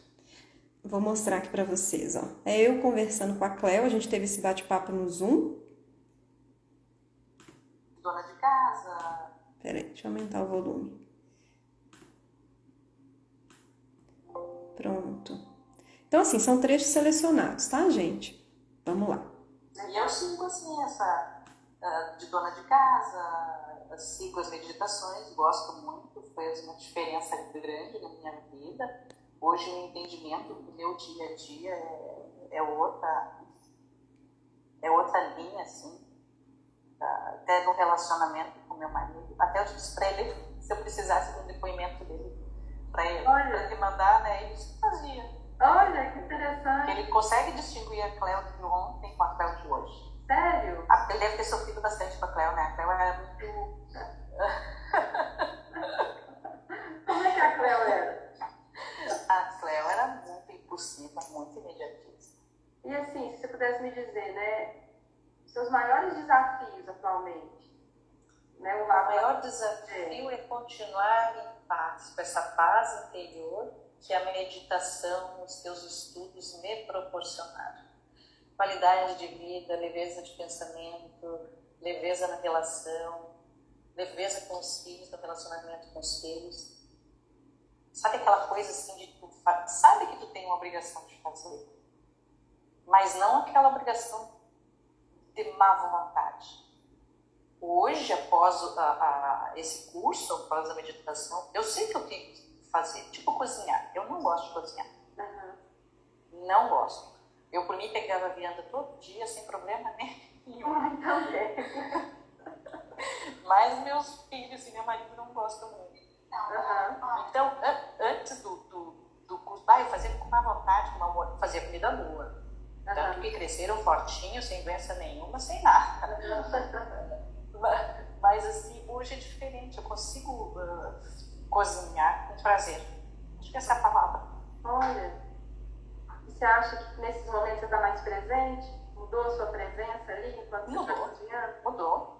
A: Vou mostrar aqui pra vocês, ó. É eu conversando com a Cleo, a gente teve esse bate-papo no Zoom.
D: Dona de casa.
A: Peraí, deixa eu aumentar o volume. Pronto. Então, assim, são trechos selecionados, tá, gente? Vamos lá.
D: E eu sigo, assim, essa de dona de casa, sigo as meditações, gosto muito, fez uma diferença grande na minha vida. Hoje o entendimento do meu dia a dia é outra linha, assim, até no relacionamento com meu marido. Até eu disse para ele, se eu precisasse de um depoimento dele para ele mandar, né, ele se fazia.
E: Olha, que interessante.
D: Ele consegue distinguir a Cleo de ontem com a Cleo de hoje.
E: Sério?
D: Ele deve ter sofrido bastante com a Cleo, né? A Cleo era muito...
E: Como é que a Cleo era?
D: A Cleo era muito impulsiva, muito imediatista.
E: E assim, se você pudesse me dizer, né, seus maiores desafios atualmente, né?
D: O maior desafio é continuar em paz, com essa paz interior que a meditação, os teus estudos me proporcionaram. Qualidade de vida, leveza de pensamento, leveza na relação, leveza com os filhos, no relacionamento com os filhos. Sabe aquela coisa assim de tu sabe que tu tem uma obrigação de fazer, mas não aquela obrigação de má vontade. Hoje, após esse curso, após a meditação, eu sei que eu tenho que fazer, tipo cozinhar. Eu não gosto de cozinhar.
E: Uhum.
D: Não gosto. Eu, por mim, pegava a vianda todo dia, sem problema nenhum.
E: Também.
D: Mas meus filhos e meu marido não gostam muito.
E: Uhum.
D: Então, antes do curso, eu fazia com má vontade, fazia comida boa. Tanto que cresceram fortinhos, sem doença nenhuma, sem nada. Mas assim, hoje é diferente, eu consigo cozinhar com prazer. Acho que essa é a palavra.
E: Olha, e você acha que nesses momentos você está mais presente? Mudou a sua presença ali enquanto você está cozinhando?
D: Mudou.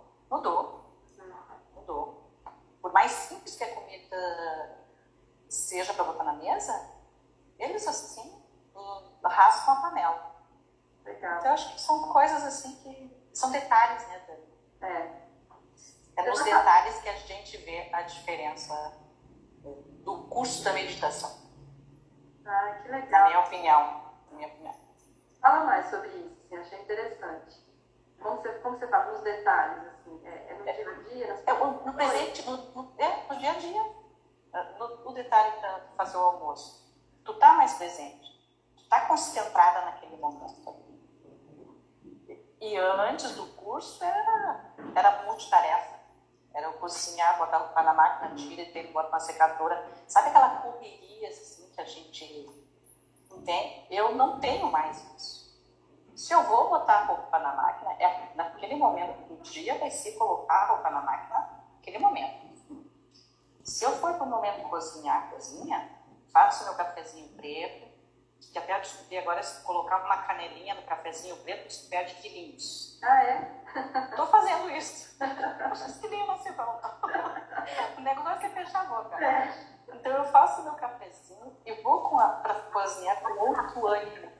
D: Por mais simples que a comida seja para botar na mesa, eles assim raspam a panela.
E: Legal.
D: Então, eu acho que são coisas assim que são detalhes, né, Dani? É nos detalhes que a gente vê a diferença do curso da meditação.
E: Ah, que
D: Na
E: legal.
D: minha opinião.
E: Fala mais sobre isso, assim, achei interessante. Como você fala, nos detalhes, assim, no dia a dia?
D: No presente, no dia a dia. No detalhe para fazer o almoço. Tu tá mais presente. Tu tá concentrada naquele momento. E antes do curso era multitarefa. Era eu cozinhar, botar o pão na máquina, tira e tem bota uma secadora. Sabe aquela correria assim que a gente tem? Eu não tenho mais isso. Se eu vou botar a roupa na máquina, naquele momento do dia vai ser colocar a roupa na máquina naquele momento. Se eu for para o momento de cozinhar, faço meu cafezinho preto, que até eu descobri agora, se colocar uma canelinha no cafezinho preto, isso perde quilinhos.
E: Ah, é?
D: Tô fazendo isso. Os quilinhos não se vão. O negócio é fechar a boca. Então eu faço meu cafezinho e vou para cozinhar com outro ânimo.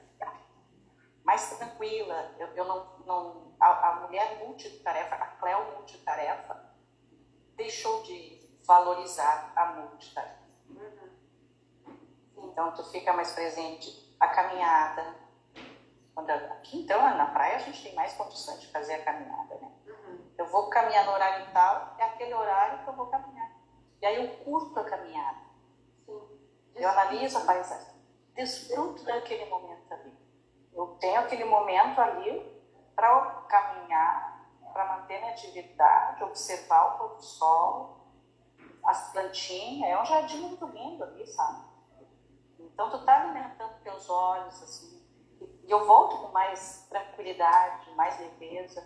D: Mais tranquila. A mulher multitarefa, a Cleo multitarefa, deixou de valorizar a multitarefa. Então, tu fica mais presente. A caminhada. Aqui, então, na praia, a gente tem mais condições de fazer a caminhada, né? Eu vou caminhar no horário tal, é aquele horário que eu vou caminhar. E aí eu curto a caminhada. Eu analiso a paisagem. Desfruto daquele momento ali. Eu tenho aquele momento ali para caminhar, para manter minha atividade, observar o pôr do sol, as plantinhas. É um jardim muito lindo ali, sabe? Então, tu tá alimentando teus olhos, assim. E eu volto com mais tranquilidade, mais leveza.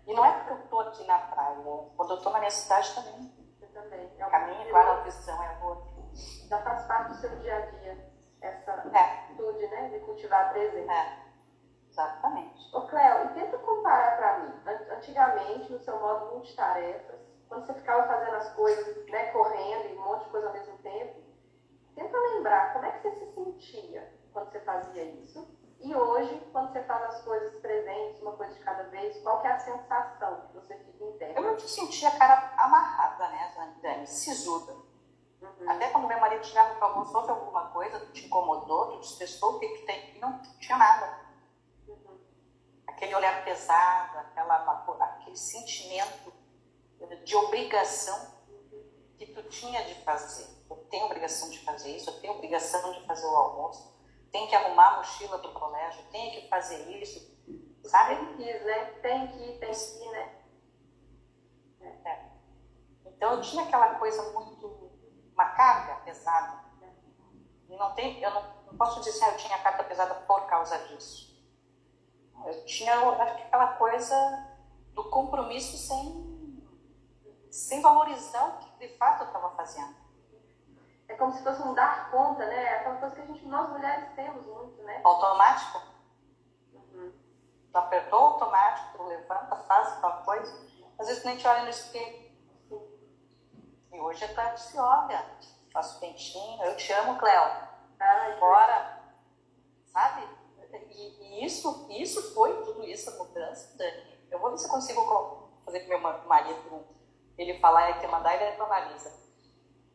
D: E não é porque eu tô aqui na praia. Quando eu tô na minha cidade também.
E: Eu também.
D: O caminho, claro, a visão é outra.
E: Já faz parte do seu dia a dia, essa
D: É.
E: atitude, né, de cultivar a presença.
D: É, exatamente.
E: Ô, Cléo, e tenta comparar para mim. Antigamente, no seu modo multitarefas, quando você ficava fazendo as coisas, né, correndo e um monte de coisa ao mesmo tempo, tenta lembrar como é que você se sentia quando você fazia isso. E hoje, quando você faz as coisas presentes, uma coisa de cada vez, qual que é a sensação que você fica interna?
D: Eu não te sentia a cara amarrada, né, Dani? Sisuda. Até quando meu marido chegava para almoço, houve alguma coisa, tu te incomodou, tu testou o que tu tem, e não tinha nada. Aquele olhar pesado, aquele sentimento de obrigação que tu tinha de fazer. Eu tenho obrigação de fazer isso, eu tenho obrigação de fazer o almoço, tenho que arrumar a mochila do colégio, tenho que fazer isso, sabe?
E: Tem que ir, né?
D: É. Então eu tinha aquela coisa muito, uma carga pesada. Eu não posso dizer que eu tinha carga pesada por causa disso. Eu tinha aquela coisa do compromisso sem valorizar o que de fato eu estava fazendo.
E: É como se fosse um dar conta, né? É aquela coisa que nós mulheres temos muito, né?
D: Automático. Tu apertou o automático, tu levanta, faz tal coisa. Às vezes tu nem te olha no espelho. E hoje tu se olha, faz o pentinho, eu te amo, Cléo. Bora. Sabe? E isso foi tudo isso, a mudança, Dani. Eu vou ver se eu consigo fazer com meu marido, ele falar e te mandar ele para Marisa.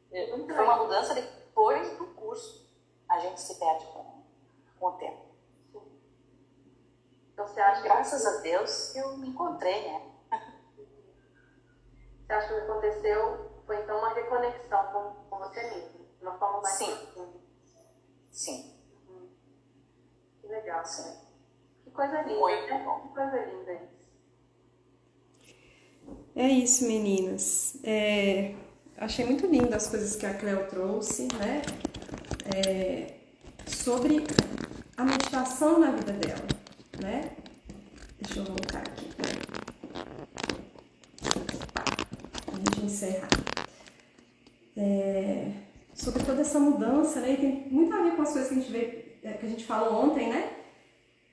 D: Foi uma mudança depois do curso. A gente se perde com o tempo.
E: Então você acha
D: Graças a Deus eu me encontrei, né?
E: Você acha que o que aconteceu foi então uma reconexão com você mesmo? Uma forma mais profunda?
D: Sim.
E: Que legal.
D: Sim.
E: Que coisa linda,
D: Muito
E: né?
D: bom.
E: Que coisa linda isso.
A: É isso, meninas. Achei muito lindo as coisas que a Cleo trouxe, né? Sobre a meditação na vida dela, né? Deixa eu voltar aqui, pra gente encerrar. Sobre toda essa mudança, né? E tem muito a ver com as coisas que a gente falou ontem, né?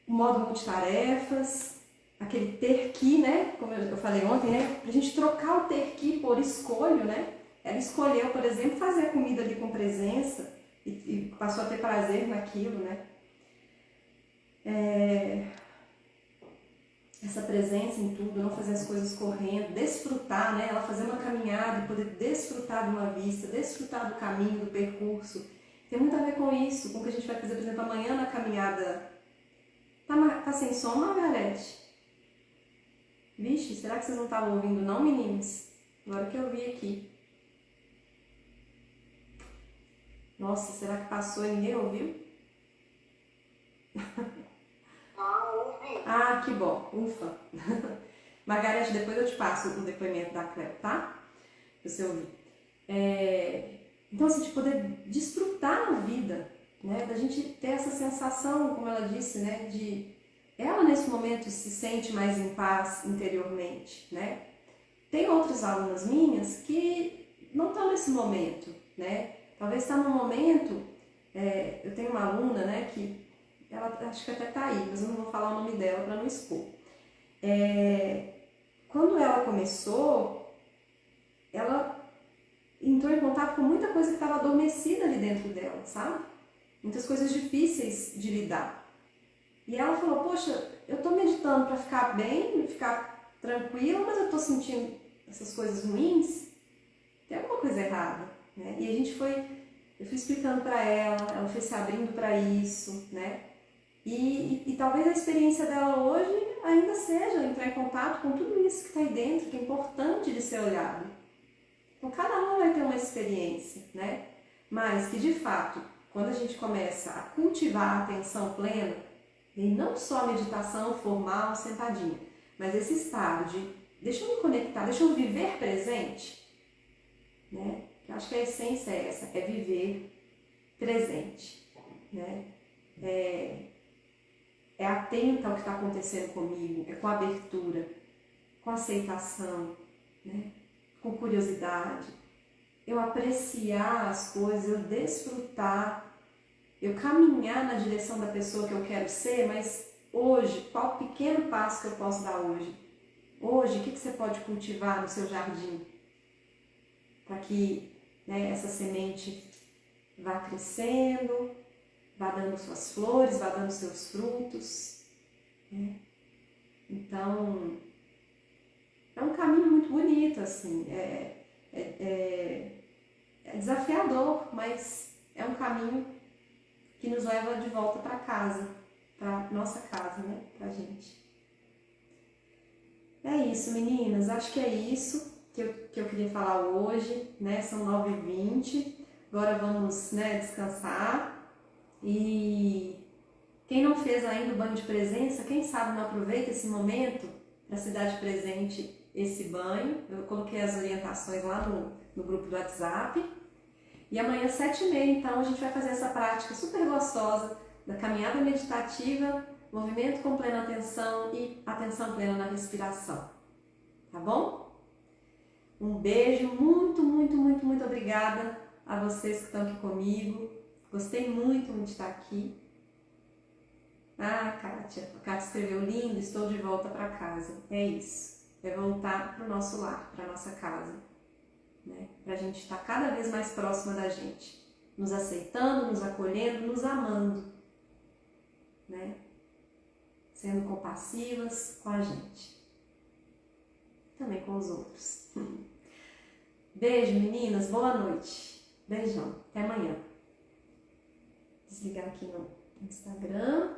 A: O modo multitarefas, aquele ter que, né? Como eu falei ontem, né? Pra gente trocar o ter que por escolho, né? Ela escolheu, por exemplo, fazer a comida ali com presença e passou a ter prazer naquilo, né? Essa presença em tudo, não fazer as coisas correndo, desfrutar, né? Ela fazer uma caminhada e poder desfrutar de uma vista, desfrutar do caminho, do percurso. Tem muito a ver com isso, com o que a gente vai fazer, por exemplo, amanhã na caminhada. Tá sem som, Margarete? Vixe, será que vocês não estavam ouvindo não, meninas? Agora que eu vi aqui. Nossa, será que passou e ninguém ouviu? Ah, que bom, ufa. Margarete, depois eu te passo o depoimento da Cleo, tá? Pra você ouvir. Então, assim, de poder desfrutar a vida, né? Da gente ter essa sensação, como ela disse, né? De ela nesse momento se sente mais em paz interiormente, né? Tem outras alunas minhas que não estão nesse momento, né? Talvez está num momento, eu tenho uma aluna, né, que ela acho que até está aí, mas eu não vou falar o nome dela para não expor. Quando ela começou, ela entrou em contato com muita coisa que estava adormecida ali dentro dela, sabe? Muitas coisas difíceis de lidar. E ela falou, poxa, eu estou meditando para ficar bem, ficar tranquila, mas eu estou sentindo essas coisas ruins, tem alguma coisa errada, né? E eu fui explicando para ela foi se abrindo para isso, né? E talvez a experiência dela hoje ainda seja entrar em contato com tudo isso que está aí dentro, que é importante de ser olhado. Então, cada um vai ter uma experiência, né? Mas que, de fato, quando a gente começa a cultivar a atenção plena, E não só a meditação formal, sentadinha, mas esse estado de deixa eu me conectar, deixa eu viver presente, né? Eu acho que a essência é essa, é viver presente, né? É atenta ao que está acontecendo comigo, é com abertura, com aceitação, né? Com curiosidade, eu apreciar as coisas, eu desfrutar, eu caminhar na direção da pessoa que eu quero ser, mas hoje, qual pequeno passo que eu posso dar hoje? Hoje, o que você pode cultivar no seu jardim para que, né, essa semente vá crescendo, vá dando suas flores, vá dando seus frutos, né? Então, é um caminho muito bonito, assim, é desafiador, mas é um caminho que nos leva de volta para casa, para nossa casa, né, pra gente. É isso, meninas, acho que é isso que eu queria falar hoje, né, são 9h20, agora vamos, né, descansar, e quem não fez ainda o banho de presença, quem sabe não aproveita esse momento para se dar de presente esse banho. Eu coloquei as orientações lá no grupo do WhatsApp. E amanhã, 7h30, então, a gente vai fazer essa prática super gostosa da caminhada meditativa, movimento com plena atenção e atenção plena na respiração. Tá bom? Um beijo, muito, muito, muito, muito obrigada a vocês que estão aqui comigo. Gostei muito de estar aqui. Ah, Kátia, a Kátia escreveu lindo, estou de volta para casa. É isso, é voltar para o nosso lar, para a nossa casa, né? Para a gente estar cada vez mais próxima da gente, nos aceitando, nos acolhendo, nos amando, né? Sendo compassivas com a gente, também com os outros. Beijo, meninas, boa noite. Beijão, até amanhã. Desligar aqui no Instagram.